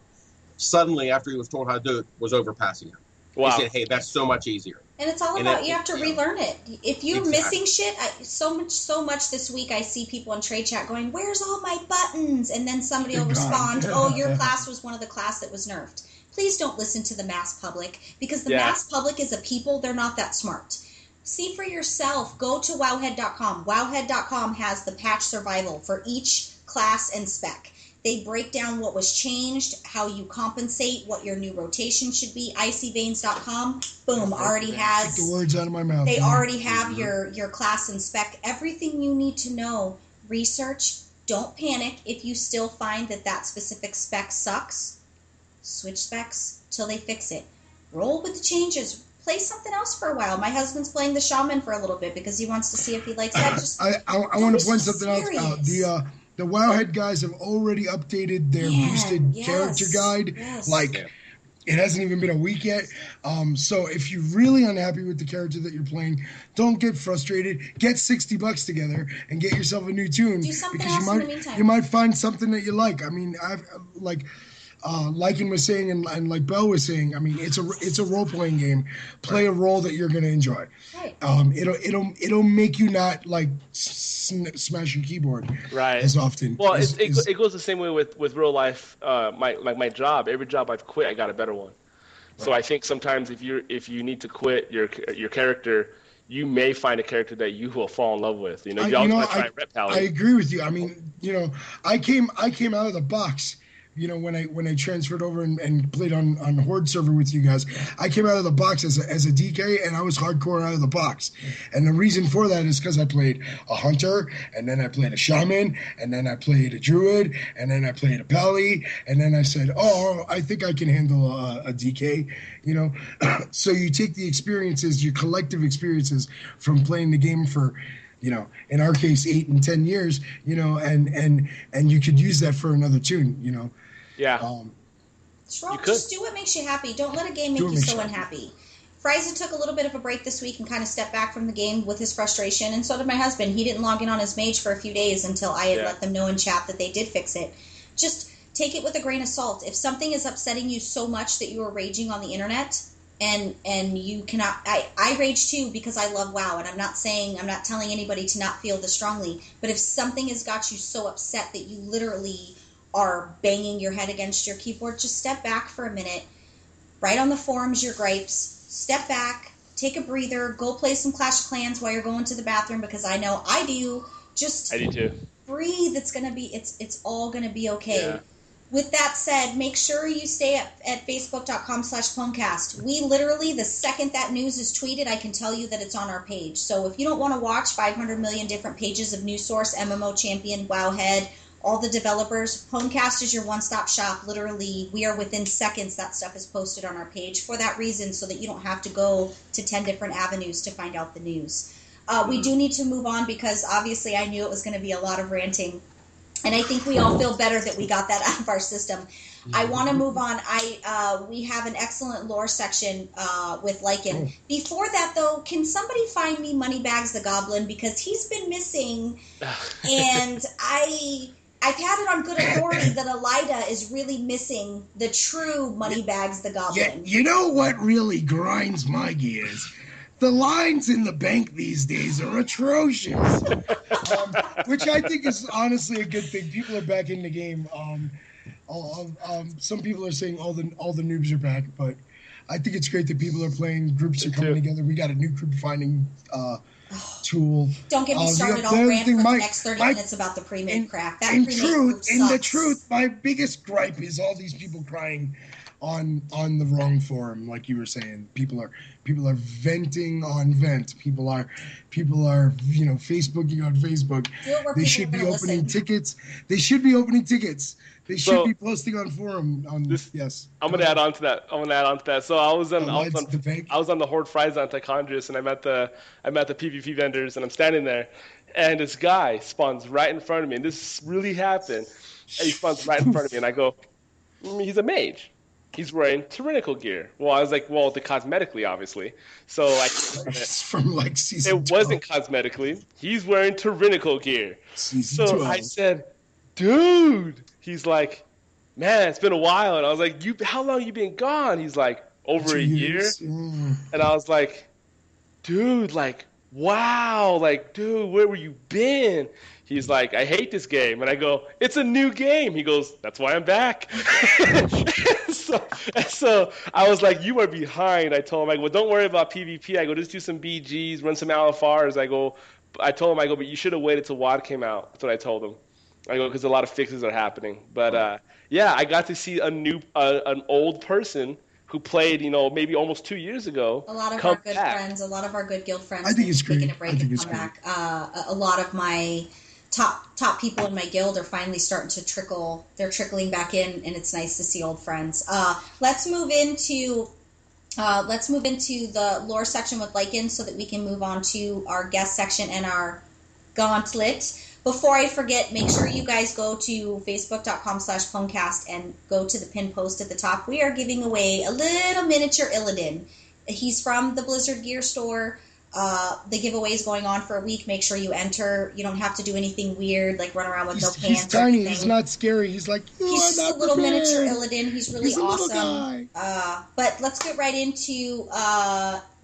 suddenly, after he was told how to do it, was overpassing him. Wow. He said, hey, that's so much easier. And it's all And about it- you have to yeah. relearn it. If you're Exactly. missing shit, so much this week I see people in trade chat going, "Where's all my buttons?" And then somebody will They're gone. respond, "Oh, your class was one of the class that was nerfed." Please don't listen to the mass public because the Yeah. mass public is a people. They're not that smart. See for yourself. Go to wowhead.com. Wowhead.com has the patch survival for each class and spec. They break down what was changed, how you compensate, what your new rotation should be. Icyveins.com, boom, already has. Take the words out of my mouth. They already have your class and spec. Everything you need to know. Research. Don't panic if you still find that specific spec sucks. Switch specs till they fix it. Roll with the changes. Play something else for a while. My husband's playing the shaman for a little bit because he wants to see if he likes that. Just I want to point something else out. The Wowhead guys have already updated their boosted character guide. Yes. It hasn't even been a week yet. So if you're really unhappy with the character that you're playing, don't get frustrated. Get $60 together and get yourself a new tune. Do something because else in the meantime. You might find something that you like. I mean, Lycan was saying and like Belle was saying, I mean, it's a role playing game. Play a role that you're gonna enjoy. Right. It'll make you not like smash your keyboard as often. Well, it goes the same way with real life. My job, every job I've quit, I got a better one. So I think sometimes if you need to quit your character, you may find a character that you will fall in love with. You always want to try Reptile. I agree with you. I mean, I came out of the box. When I transferred over and played on Horde server with you guys, I came out of the box as a DK, and I was hardcore out of the box. And the reason for that is because I played a hunter, and then I played a shaman, and then I played a druid, and then I played a pally, and then I said, oh, I think I can handle a DK. So you take the experiences, your collective experiences from playing the game for, in our case, 8 and 10 years, and you could use that for another tune, Yeah. Just do what makes you happy. Don't let a game make you so unhappy. Frieza took a little bit of a break this week and kind of stepped back from the game with his frustration, and so did my husband. He didn't log in on his mage for a few days until I had let them know in chat that they did fix it. Just take it with a grain of salt. If something is upsetting you so much that you are raging on the internet, and you cannot, I rage too because I love WoW, and I'm not telling anybody to not feel this strongly, but if something has got you so upset that you literally are banging your head against your keyboard, just step back for a minute, write on the forums your gripes, step back, take a breather, go play some Clash of Clans while you're going to the bathroom, because I know I do. I do too. Breathe. It's all gonna be okay. Yeah. With that said, make sure you stay at facebook.com/Pwnecast. We literally, the second that news is tweeted, I can tell you that it's on our page. So if you don't want to watch 500 million different pages of news source, MMO Champion, Wowhead, all the developers, Pwnecast is your one-stop shop. Literally, we are within seconds that stuff is posted on our page for that reason, so that you don't have to go to 10 different avenues to find out the news. We do need to move on because obviously I knew it was going to be a lot of ranting. And I think we all feel better that we got that out of our system. I want to move on. We have an excellent lore section with Lycan. Before that, though, can somebody find me Moneybags the Goblin? Because he's been missing, and I've had it on good authority that Elida is really missing the true Moneybags the Goblin. Yeah, you know what really grinds my gears? The lines in the bank these days are atrocious, which I think is honestly a good thing. People are back in the game. Some people are saying all the noobs are back, but I think it's great that people are playing. Groups are coming together. We got a new group finding tool. Don't get me started. I'll rant for the next 30 minutes about the pre-made crack. In the truth, my biggest gripe is all these people crying on the wrong forum, like you were saying. People are venting on vent. People are Facebooking on Facebook. They should be opening tickets. They should be opening tickets. They should be posting on forum. Yes. I'm gonna add on to that. So I was on the Horde Fries on Tichondrius, and I'm at the PvP vendors, and I'm standing there, and this guy spawns right in front of me, and this really happened. And he spawns right in front of me, and I go, he's a mage. He's wearing tyrannical gear. Well, I was like, the cosmetically, obviously. So it's from like season 12. It wasn't cosmetically. He's wearing tyrannical gear. Season 12. I said, dude. He's like, man, it's been a while. And I was like, how long you been gone? He's like, over 2 years. And I was like, dude, like, wow, like, dude, where were you been? He's like, I hate this game. And I go, it's a new game. He goes, that's why I'm back. so I was like, you are behind. I told him, I go, well, don't worry about PvP. I go, just do some BGs, run some LFRs. I told him, I go, but you should have waited till WoD came out. That's what I told him. I go, because a lot of fixes are happening. But yeah, I got to see an old person who played, maybe almost 2 years ago. A lot of come our good back. friends, a lot of our good guild friends. I think it's taking great. a break I think and it's come back. A lot of my top people in my guild are finally starting to trickle. They're trickling back in, and it's nice to see old friends. Let's move into the lore section with Lycan so that we can move on to our guest section and our gauntlet. Before I forget, make sure you guys go to facebook.com/clonecast and go to the pin post at the top. We are giving away a little miniature Illidan. He's from the Blizzard Gear Store. The giveaway is going on for a week. Make sure you enter. You don't have to do anything weird, like run around with no pants. He's tiny. He's not scary. He's like, he's just a little miniature Illidan. He's really He's a little awesome. But let's get right into.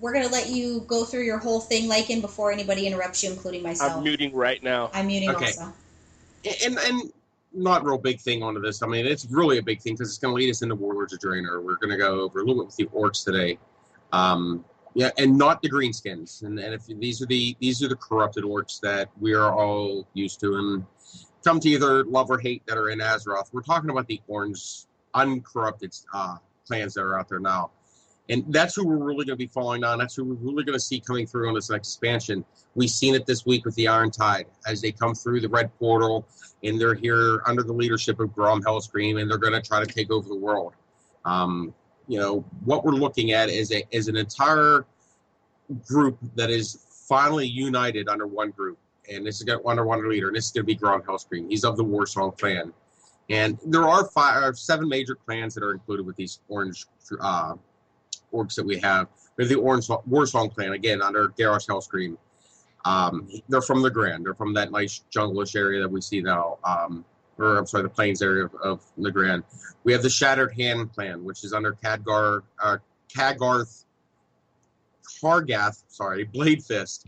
We're gonna let you go through your whole thing, Lycan, before anybody interrupts you, including myself. I'm muting right now. I'm muting Okay. also. And not real big thing onto this. I mean, it's really a big thing because it's going to lead us into Warlords of Draenor. We're going to go over a little bit with the orcs today. Yeah, and not the greenskins. And if these are the corrupted orcs that we are all used to and come to either love or hate that are in Azeroth. We're talking about the orange, uncorrupted clans that are out there now. And that's who we're really going to be following on. That's who we're really going to see coming through on this next expansion. We've seen it this week with the Iron Tide as they come through the Red Portal, and they're here under the leadership of Grom Hellscream, and they're going to try to take over the world. What we're looking at is an entire group that is finally united under one group, and this is under one leader, and this is going to be Grom Hellscream. He's of the Warsong clan. And there are 7 major clans that are included with these orange orcs that we have. We have the Warsong clan, again, under Garrosh Hellscream. They're from the Grand. They're from that nice jungle-ish area that we see now. The plains area of the Grand. We have the Shattered Hand clan, which is under Kargath, Blade Fist.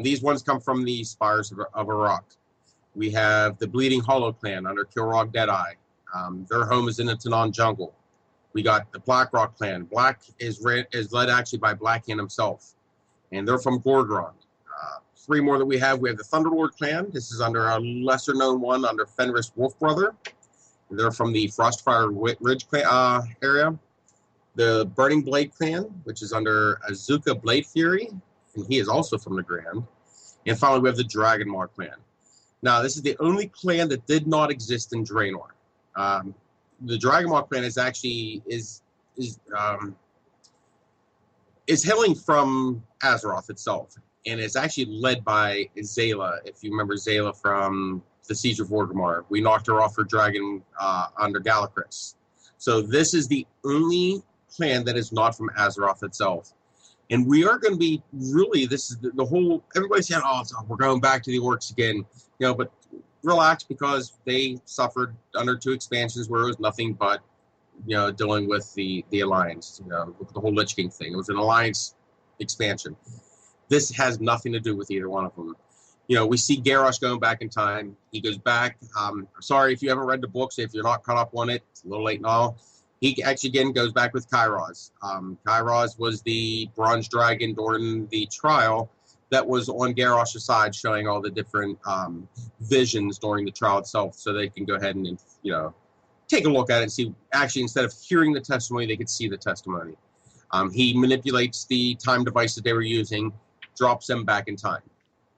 These ones come from the Spires of Arak. We have the Bleeding Hollow clan under Kilrog Deadeye. Their home is in the Tanan jungle. We got the Blackrock clan. Black is led actually by Blackhand himself, and they're from Gorgrond. 3 more that we have. We have the Thunderlord clan. This is under a lesser-known one under Fenris Wolfbrother. They're from the Frostfire Ridge clan, area. The Burning Blade clan, which is under Azuka Blade Fury, and he is also from the Grand. And finally, we have the Dragonmaw clan. Now, this is the only clan that did not exist in Draenor. The Dragonmaw clan is actually is hailing from Azeroth itself, and it's actually led by Zayla. If you remember Zayla from the Siege of Orgrimmar, we knocked her off her dragon under Galacrix. So this is the only clan that is not from Azeroth itself. And we are going to be really, this is the whole, everybody's saying, oh, we're going back to the orcs again, but relax, because they suffered under 2 expansions where it was nothing but, dealing with the Alliance, with the whole Lich King thing. It was an Alliance expansion. This has nothing to do with either one of them. We see Garrosh going back in time. He goes back. Sorry if you haven't read the books, if you're not caught up on it, it's a little late now. He actually, again, goes back with Kairos. Kairos was the bronze dragon during the trial that was on Garrosh's side, showing all the different visions during the trial itself, so they can go ahead and, take a look at it and see, actually, instead of hearing the testimony, they could see the testimony. He manipulates the time device that they were using, drops them back in time.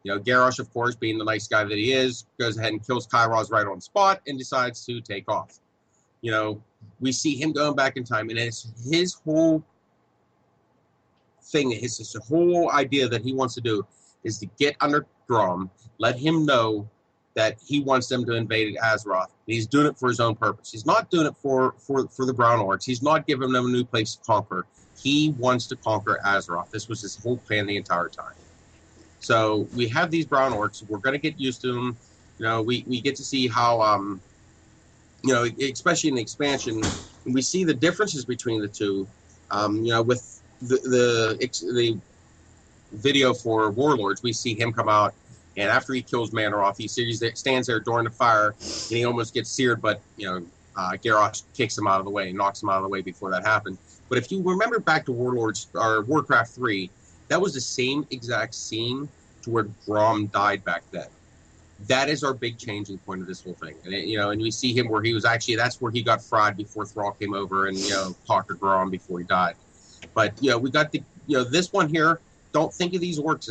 Garrosh, of course, being the nice guy that he is, goes ahead and kills Kairos right on spot and decides to take off. We see him going back in time, and it's his whole thing, his whole idea that he wants to do is to get under Grom, let him know that he wants them to invade Azeroth. He's doing it for his own purpose. He's not doing it for the Brown Orcs. He's not giving them a new place to conquer. He wants to conquer Azeroth. This was his whole plan the entire time. So we have these Brown Orcs. We're going to get used to them. We get to see how, especially in the expansion, we see the differences between the two. With the video for Warlords, we see him come out, and after he kills Mannoroth, he stands there during the fire, and he almost gets seared, but Garrosh kicks him out of the way, knocks him out of the way before that happened. But if you remember back to Warlords or Warcraft 3, that was the same exact scene to where Grom died back then. That is our big changing point of this whole thing. And and we see him where he was actually, that's where he got fried before Thrall came over and talked to Grom before he died. But we got the this one here. Don't think of these orcs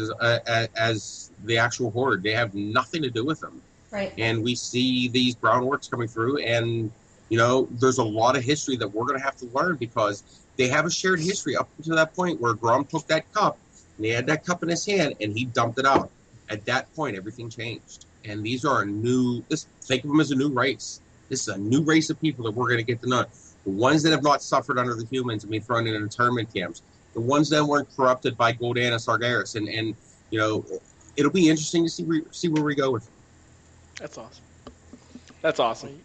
as the actual horde. They have nothing to do with them. Right. And we see these brown orcs coming through, and there's a lot of history that we're going to have to learn, because they have a shared history up to that point where Grom took that cup, and he had that cup in his hand, and he dumped it out. At that point, everything changed. And these are think of them as a new race. This is a new race of people that we're going to get to know. The ones that have not suffered under the humans and been thrown in internment camps. The ones that weren't corrupted by Gul'dan and Sargeras. And it'll be interesting to see where we go with it. That's awesome. That's awesome.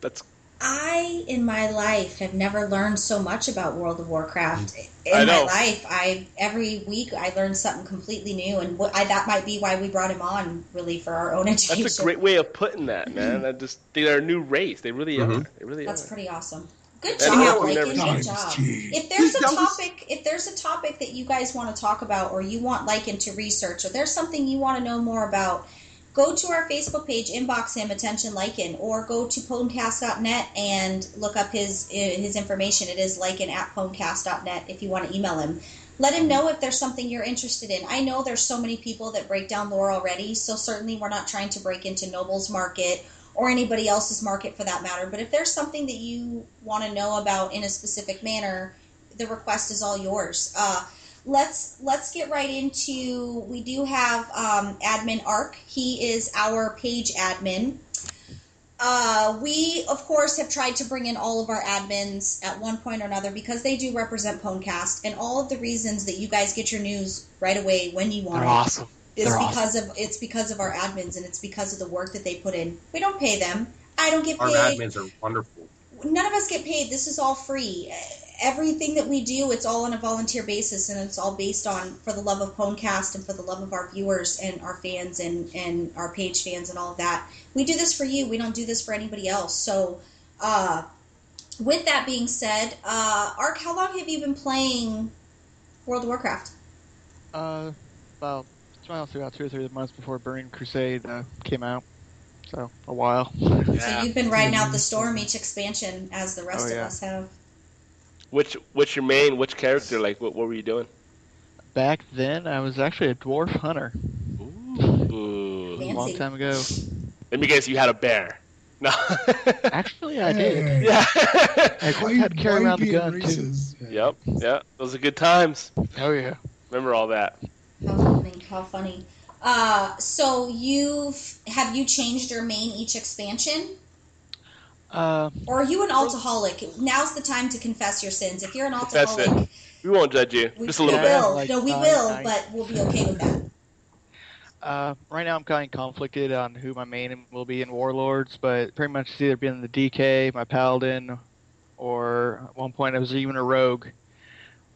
I, in my life, have never learned so much about World of Warcraft. I In know. my life, every week I learn something completely new, and that might be why we brought him on, really, for our own education. That's a great way of putting that, man. They're a new race. They really are. They really That's are. pretty awesome. Good And job, we've never Lycan. Good seen job. this. If there's a topic that you guys want to talk about, or you want Lycan to research, or there's something you want to know more about, go to our Facebook page, inbox him, attention Lycan, or go to Ponecast.net and look up his information. It is Lycan at Ponecast.net if you want to email him. Let him know if there's something you're interested in. I know there's so many people that break down lore already, so certainly we're not trying to break into Noble's market or anybody else's market for that matter. But if there's something that you want to know about in a specific manner, the request is all yours. Let's get right into, we do have Admin Ark. He is our page admin. We, of course, have tried to bring in all of our admins at one point or another because they do represent Ponecast, and all of the reasons that you guys get your news right away when you want They're it awesome. it's because of our admins, and it's because of the work that they put in. We don't pay them. I don't get Our paid. admins are wonderful. None of us get paid. This is all free. Everything that we do, it's all on a volunteer basis, and it's all based on for the love of Ponecast and for the love of our viewers and our fans and our page fans and all of that. We do this for you. We don't do this for anybody else. So, with that being said, Ark, how long have you been playing World of Warcraft? About 2 or 3 months before Burning Crusade came out. So, a while. So you've been riding out the storm each expansion as the rest of us have. Which character? Like, what were you doing? Back then, I was actually a dwarf hunter. Ooh. A long time ago. Let me guess, you had a bear. No. Actually, I did. Hey, Yeah. I had to carry around the gun, too. races. Yep. Yeah. Those are good times. Oh, yeah. Remember all that. How funny. So have you changed your main each expansion? Or are you an alcoholic? Now's the time to confess your sins. If you're an Confess it. alcoholic, We won't judge you. Just a little we bit. will. Like No, we 9, will, 9. but we'll be okay with that. Right now, I'm kind of conflicted on who my main will be in Warlords, but pretty much it's either been the DK, my Paladin, or at one point I was even a Rogue.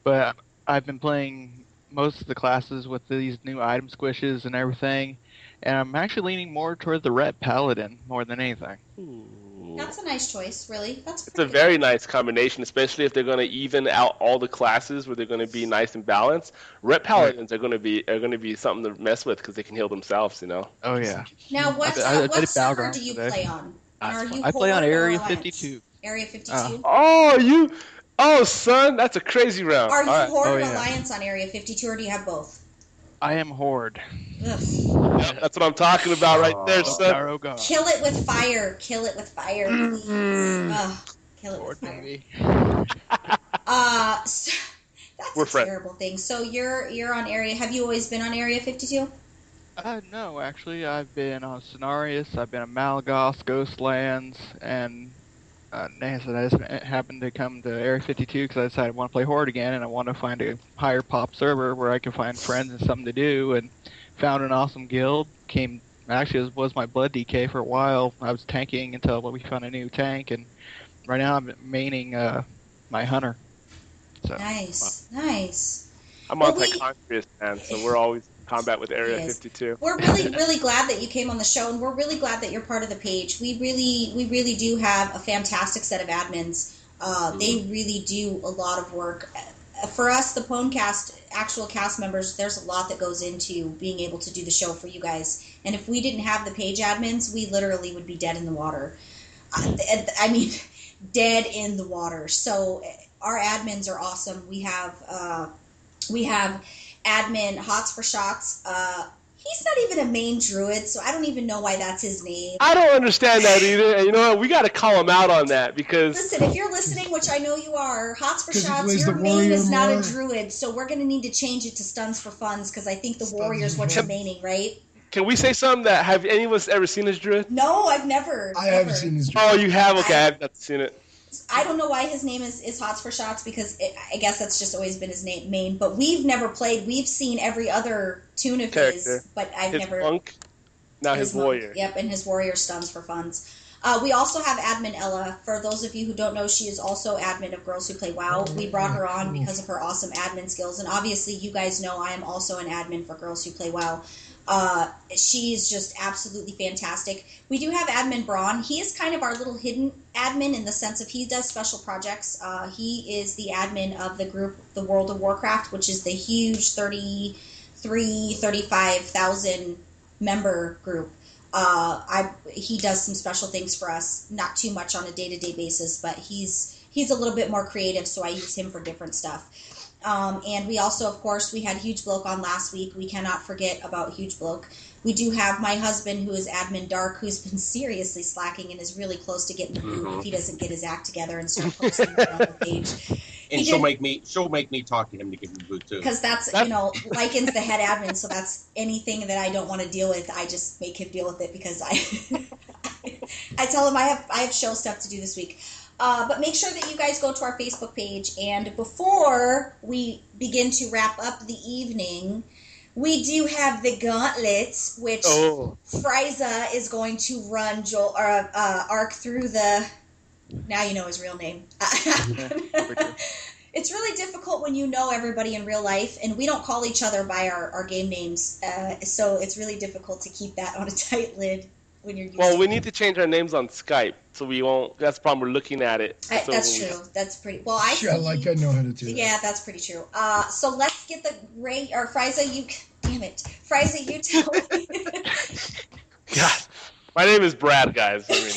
But I've been playing most of the classes with these new item squishes and everything, and I'm actually leaning more toward the Ret Paladin more than anything. Ooh. That's a nice choice, really. That's It's a pretty good. very nice combination, especially if they're going to even out all the classes where they're going to be nice and balanced. Ret Paladins are going to be something to mess with because they can heal themselves, you know. Oh, yeah. Now, what I did server Battlegrounds do you today. play on? And are you I play on Horde or Area Alliance? 52. Area 52? Oh, son, that's a crazy round. Are you All right. Horde Oh, or yeah. Alliance on Area 52, or do you have both? I am Horde. Ugh. Yep, that's what I'm talking about right there, son. Sorrow God. Kill it with fire. Kill it with fire, please. Ugh. Kill it Horde with fire. movie. So, that's We're a friends. terrible thing. So you're on Area. Have you always been on Area 52? No, actually, I've been on Cenarius, I've been on Malagos, Ghostlands, and Nancy, I just happened to come to Area 52 because I decided I want to play Horde again, and I want to find a higher pop server where I can find friends and something to do, and found an awesome guild. It was my blood DK for a while. I was tanking until we found a new tank, and right now I'm maining my hunter. So Nice. I'm Well, on Psychontrius, man, so we're always combat with Area He is. 52. We're really, really glad that you came on the show, and we're really glad that you're part of the page. We really do have a fantastic set of admins. They really do a lot of work. For us, the Pwnecast actual cast members, there's a lot that goes into being able to do the show for you guys. And if we didn't have the page admins, we literally would be dead in the water. I mean, dead in the water. So our admins are awesome. We have admin Hots for Shots. He's not even a main druid, so I don't even know why that's his name. I don't understand that either. And you know what? We got to call him out on that because Listen, if you're listening, which I know you are, Hots for 'Cause he Shots, plays your the main warrior is not a more. druid, so we're going to need to change it to Stuns for Funds because I think the Stuns warrior's for what you're Fun. maining, right? can we say something that have any of us ever seen his druid? No, I've never. I never. haven't seen this. Oh, you have? Okay, I've not seen it. I don't know why his name is Hots for Shots because I guess that's just always been his main. But we've never played. We've seen every other tune of Character. his, but I've His never. monk, now his monk. warrior. Yep, and his warrior Stuns for Funds. We also have admin Ella. For those of you who don't know, she is also admin of Girls Who Play WoW. We brought her on because of her awesome admin skills, and obviously you guys know I am also an admin for Girls Who Play WoW. She's just absolutely fantastic. We do have admin Braun. He is kind of our little hidden admin in the sense of he does special projects. He is the admin of the group, the World of Warcraft, which is the huge 35,000 member group. He does some special things for us, not too much on a day-to-day basis, but he's a little bit more creative, so I use him for different stuff. And we also, of course, we had Huge Bloke on last week. We cannot forget about Huge Bloke. We do have my husband, who is admin Dark, who's been seriously slacking and is really close to getting the boot if he doesn't get his act together and start posting it on the page. And He she'll did- make me talk to him to give him the boot too. Because that's, Lycan's the head admin, so that's anything that I don't want to deal with, I just make him deal with it because I tell him I have show stuff to do this week. But make sure that you guys go to our Facebook page, and before we begin to wrap up the evening, we do have the gauntlets, which Frieza is going to run Arc through the... Now you know his real name. It's really difficult when you know everybody in real life, and we don't call each other by our game names, so it's really difficult to keep that on a tight lid when you're used Well, to we it. need to change our names on Skype, so we won't. That's the problem. We're looking at it. So That's when we- true. That's pretty... Well, I Yeah, like I know how to do that. Yeah, that's pretty true. So let's get the Frieza, you... Damn it. Frieza, you tell me. God, my name is Brad, guys. I mean,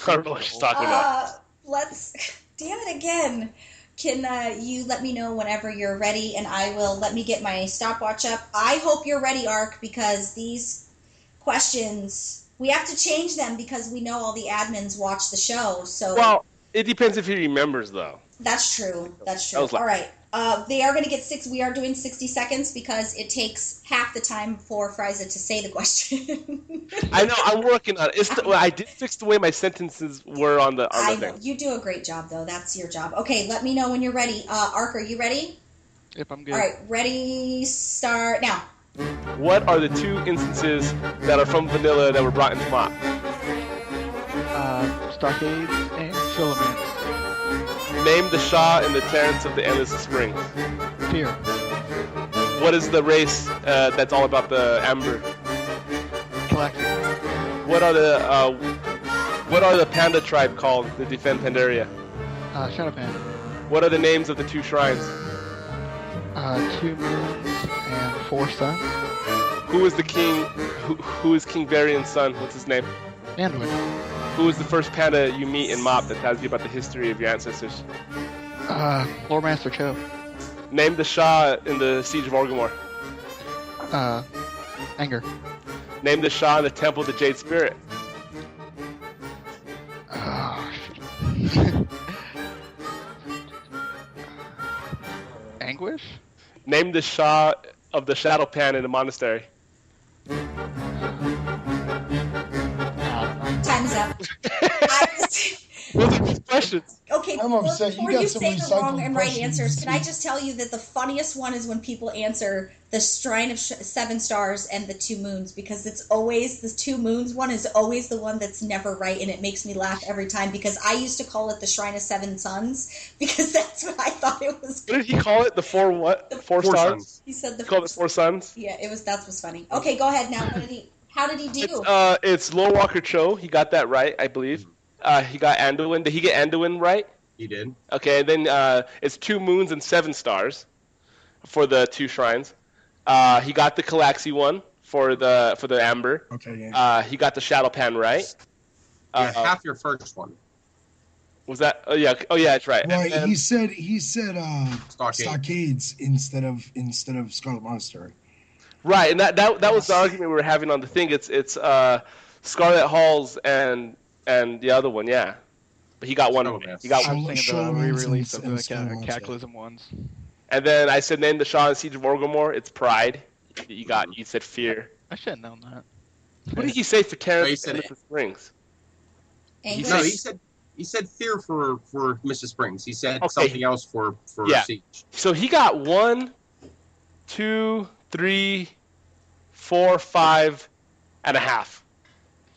I don't know what she's talking about. Let's... Damn it again. Can you let me know whenever you're ready, and I will let me get my stopwatch up. I hope you're ready, Ark, because these questions, we have to change them because we know all the admins watch the show. So Well, it depends if he remembers, though. That's true. That's true. That was like- All right. They are going to get we are doing 60 seconds because it takes half the time for Frieza to say the question. I know. I'm working on it. I did fix the way my sentences were on the I know. thing. You do a great job, though. That's your job. Okay, let me know when you're ready. Ark, are you ready? Yep, I'm good. All right. Ready, start now. What are the two instances that are from Vanilla that were brought into MOP? Stockades and filaments. Name the Shah and the Terrence of the Endless Springs. Fear. What is the race that's all about the amber? Galactic. What are the panda tribe called that defend Pandaria? Shadowpan. What are the names of the two shrines? 2 moons and 4 suns. Who is the king? Who is King Varian's son? What's his name? Anduin. Who is the first panda you meet in MOP that tells you about the history of your ancestors? Lord Master Cho. Name the Shah in the Siege of Orgrimmar. Anger. Name the Shah in the Temple of the Jade Spirit. Anguish? Name the Shah of the Shadow Pan in the monastery. Time's up. Those are good questions. Okay, I'm upset. You before got you some say the recycled wrong and right questions answers, this can I week. just tell you that the funniest one is when people answer the Shrine of 7 Stars and the 2 Moons, because it's always the 2 Moons one is always the one that's never right, and it makes me laugh every time because I used to call it the Shrine of 7 Suns because that's what I thought it was. What did he call it? The 4 what? 4 Four stars? Suns. He said the He called it 4 suns? Yeah, it was. That was funny. Okay, go ahead now. How did he do? It's Lord Walker Cho. He got that right, I believe. He got Anduin. Did he get Anduin right? He did. Okay, and then it's 2 moons and 7 stars for the 2 shrines. He got the Calaxy one for the amber. Okay, yeah. He got the Shadowpan right. Yeah, half your first one. Was that? Oh yeah, that's right. Right, And he said Stockade. stockades instead of Scarlet Monastery. right, and that was the argument we were having on the thing. It's Scarlet Halls and the other one, yeah. But he got one. Shadowlands. He got I one. was thinking the Shadowlands re-release of and the Shadowlands, yeah. Cataclysm ones. And then I said name the Shaw and Siege of Orgrimmar. It's Pride. You said Fear. I should have known that. What did he say for Karen he and said Mrs. Springs? English? No, he said fear for Mrs. Springs. He said Okay. something else for Yeah. Siege. So he got 1, 2, 3, 4, 5 and a half.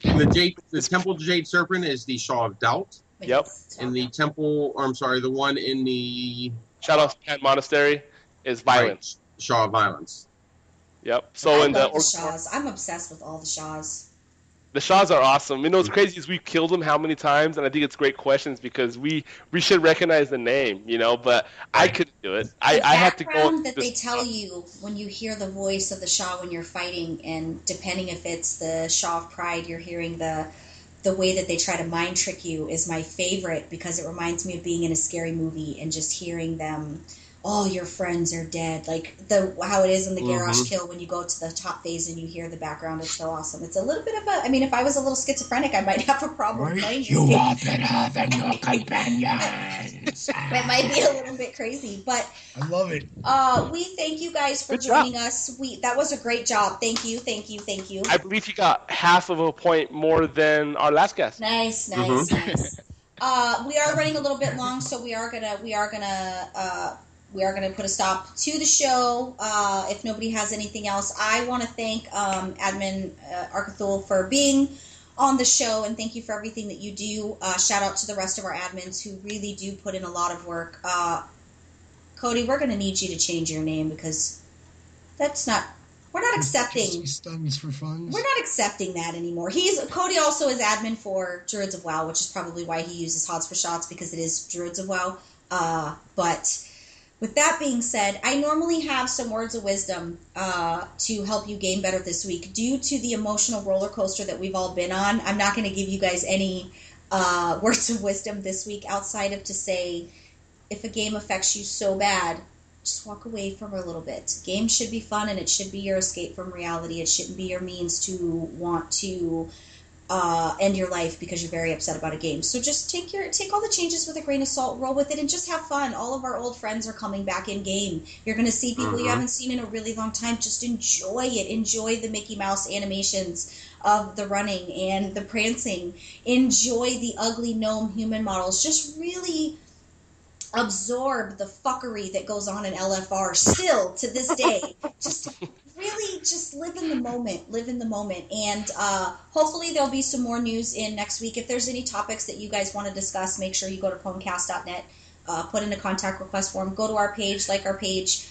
The Temple Jade Serpent is the Shaw of Doubt. Yep. In the temple, or I'm sorry, the one in the Shadowpan Monastery is violence. Right, Shaw of Violence. Yep. So I in love the the Shaws. I'm obsessed with all the Shaws. The Shaws are awesome. You know what's crazy is we've killed them how many times, and I think it's great questions because we should recognize the name, but I couldn't do it. I had to go. Background that they tell you when you hear the voice of the Shaw when you're fighting, and depending if it's the Shaw of Pride, you're hearing the way that they try to mind trick you is my favorite because it reminds me of being in a scary movie and just hearing them. All your friends are dead. Like how it is in the Garrosh kill when you go to the top phase and you hear the background. It's so awesome. It's a little bit of a. I mean, if I was a little schizophrenic, I might have a problem playing this You game. are better than your companions. It might be a little bit crazy, but I love it. we thank you guys for Good job. joining us. That was a great job. Thank you. I believe he got half of a point more than our last guest. Nice. We are running a little bit long, so we are gonna put a stop to the show. If nobody has anything else, I want to thank Admin Arkathul for being on the show, and thank you for everything that you do. Shout out to the rest of our admins who really do put in a lot of work. Cody, we're going to need you to change your name because we're not accepting. Stuns for fun. We're not accepting that anymore. Cody also is admin for Druids of WoW, which is probably why he uses Hots for Shots because it is Druids of WoW. But with that being said, I normally have some words of wisdom to help you game better this week. Due to the emotional roller coaster that we've all been on, I'm not going to give you guys any words of wisdom this week outside of to say, if a game affects you so bad, just walk away from it a little bit. Games should be fun, and it should be your escape from reality. It shouldn't be your means to want to end your life because you're very upset about a game. So just take all the changes with a grain of salt, roll with it, and just have fun. All of our old friends are coming back in game. You're going to see people you haven't seen in a really long time. Just enjoy it. Enjoy the Mickey Mouse animations of the running and the prancing. Enjoy the ugly gnome human models. Just really absorb the fuckery that goes on in LFR still to this day. Just live in the moment. And hopefully there'll be some more news in next week. If there's any topics that you guys want to discuss, make sure you go to pwnecast.net, put in a contact request form, go to our page, like our page.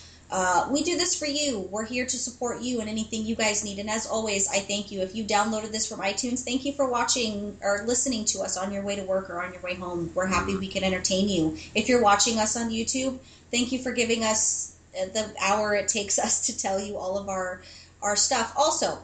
We do this for you. We're here to support you and anything you guys need. And as always, I thank you. If you downloaded this from iTunes, thank you for watching or listening to us on your way to work or on your way home. We're happy we can entertain you. If you're watching us on YouTube, thank you for giving us the hour it takes us to tell you all of our stuff. Also,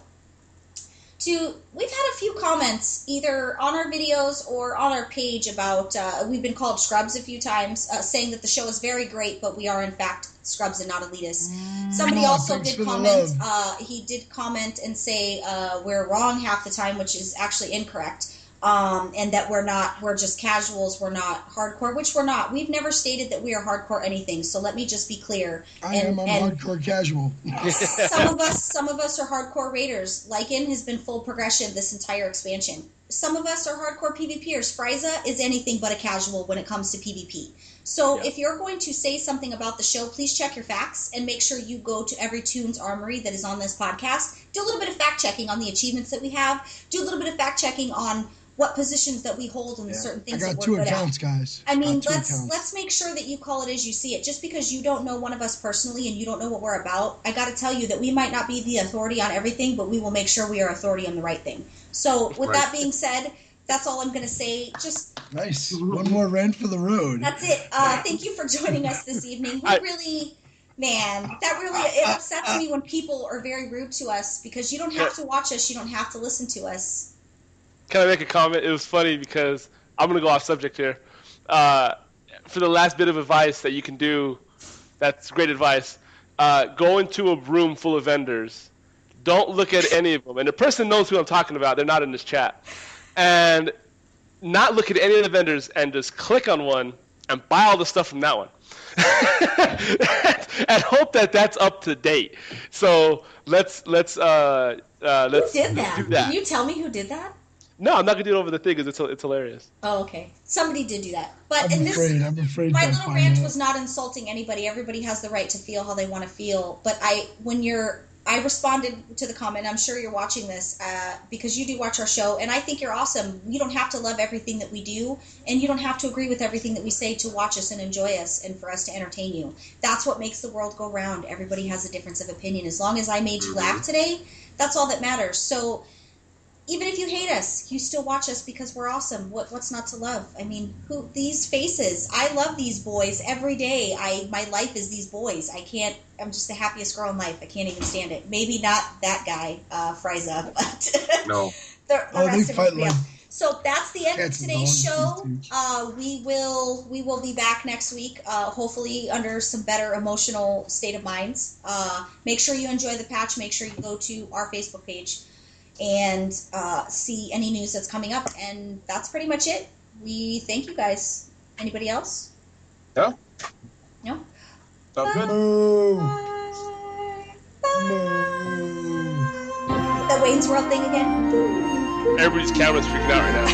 we've had a few comments either on our videos or on our page about we've been called scrubs a few times, saying that the show is very great, but we are in fact scrubs and not elitists. Somebody also did comment. He did comment and say we're wrong half the time, which is actually incorrect. And that we're just casuals, we're not hardcore, which we're not. We've never stated that we are hardcore anything, so let me just be clear. I'm hardcore casual. Some of us are hardcore raiders. Lycan has been full progression this entire expansion. some of us are hardcore PvPers. Frieza is anything but a casual when it comes to PvP. So if you're going to say something about the show, please check your facts and make sure you go to every Tunes Armory that is on this podcast. Do a little bit of fact checking on the achievements that we have. Do a little bit of fact checking on what positions that we hold and the certain things that we're good at. I got 2 accounts, guys. I mean, let's make sure that you call it as you see it. Just because you don't know one of us personally and you don't know what we're about, I got to tell you that we might not be the authority on everything, but we will make sure we are authority on the right thing. So with that being said, that's all I'm going to say. Just nice. One more rant for the road. That's it. Thank you for joining us this evening. It upsets me when people are very rude to us because you don't have to watch us. You don't have to listen to us. Can I make a comment? It was funny because I'm going to go off subject here. For the last bit of advice that you can do, that's great advice. Go into a room full of vendors. Don't look at any of them. And the person knows who I'm talking about. They're not in this chat. And not look at any of the vendors and just click on one and buy all the stuff from that one. And hope that that's up to date. So let's Who did that? do that. Can you tell me who did that? No, I'm not gonna do it over the thing because it's hilarious. Oh, okay. Somebody did do that. But I'm afraid. My little rant was not insulting anybody. Everybody has the right to feel how they want to feel. But I responded to the comment. I'm sure you're watching this because you do watch our show, and I think you're awesome. You don't have to love everything that we do, and you don't have to agree with everything that we say to watch us and enjoy us and for us to entertain you. That's what makes the world go round. Everybody has a difference of opinion. As long as I made you laugh today, that's all that matters. So even if you hate us, you still watch us because we're awesome. What's not to love? I mean, these faces. I love these boys every day. My life is these boys. I'm just the happiest girl in life. I can't even stand it. Maybe not that guy, Frieza, but No. the rest of everybody else. So that's the end of Cats and today's dogs, show. We will be back next week, hopefully under some better emotional state of minds. Make sure you enjoy the patch. Make sure you go to our Facebook page and see any news that's coming up. And that's pretty much it. We thank you guys. Anybody else? No. No? Sounds good. No. Bye. No. The Wayne's World thing again? Everybody's camera's freaking out right now.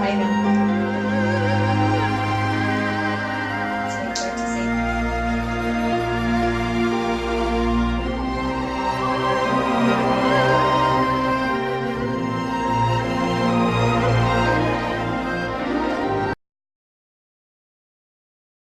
I know.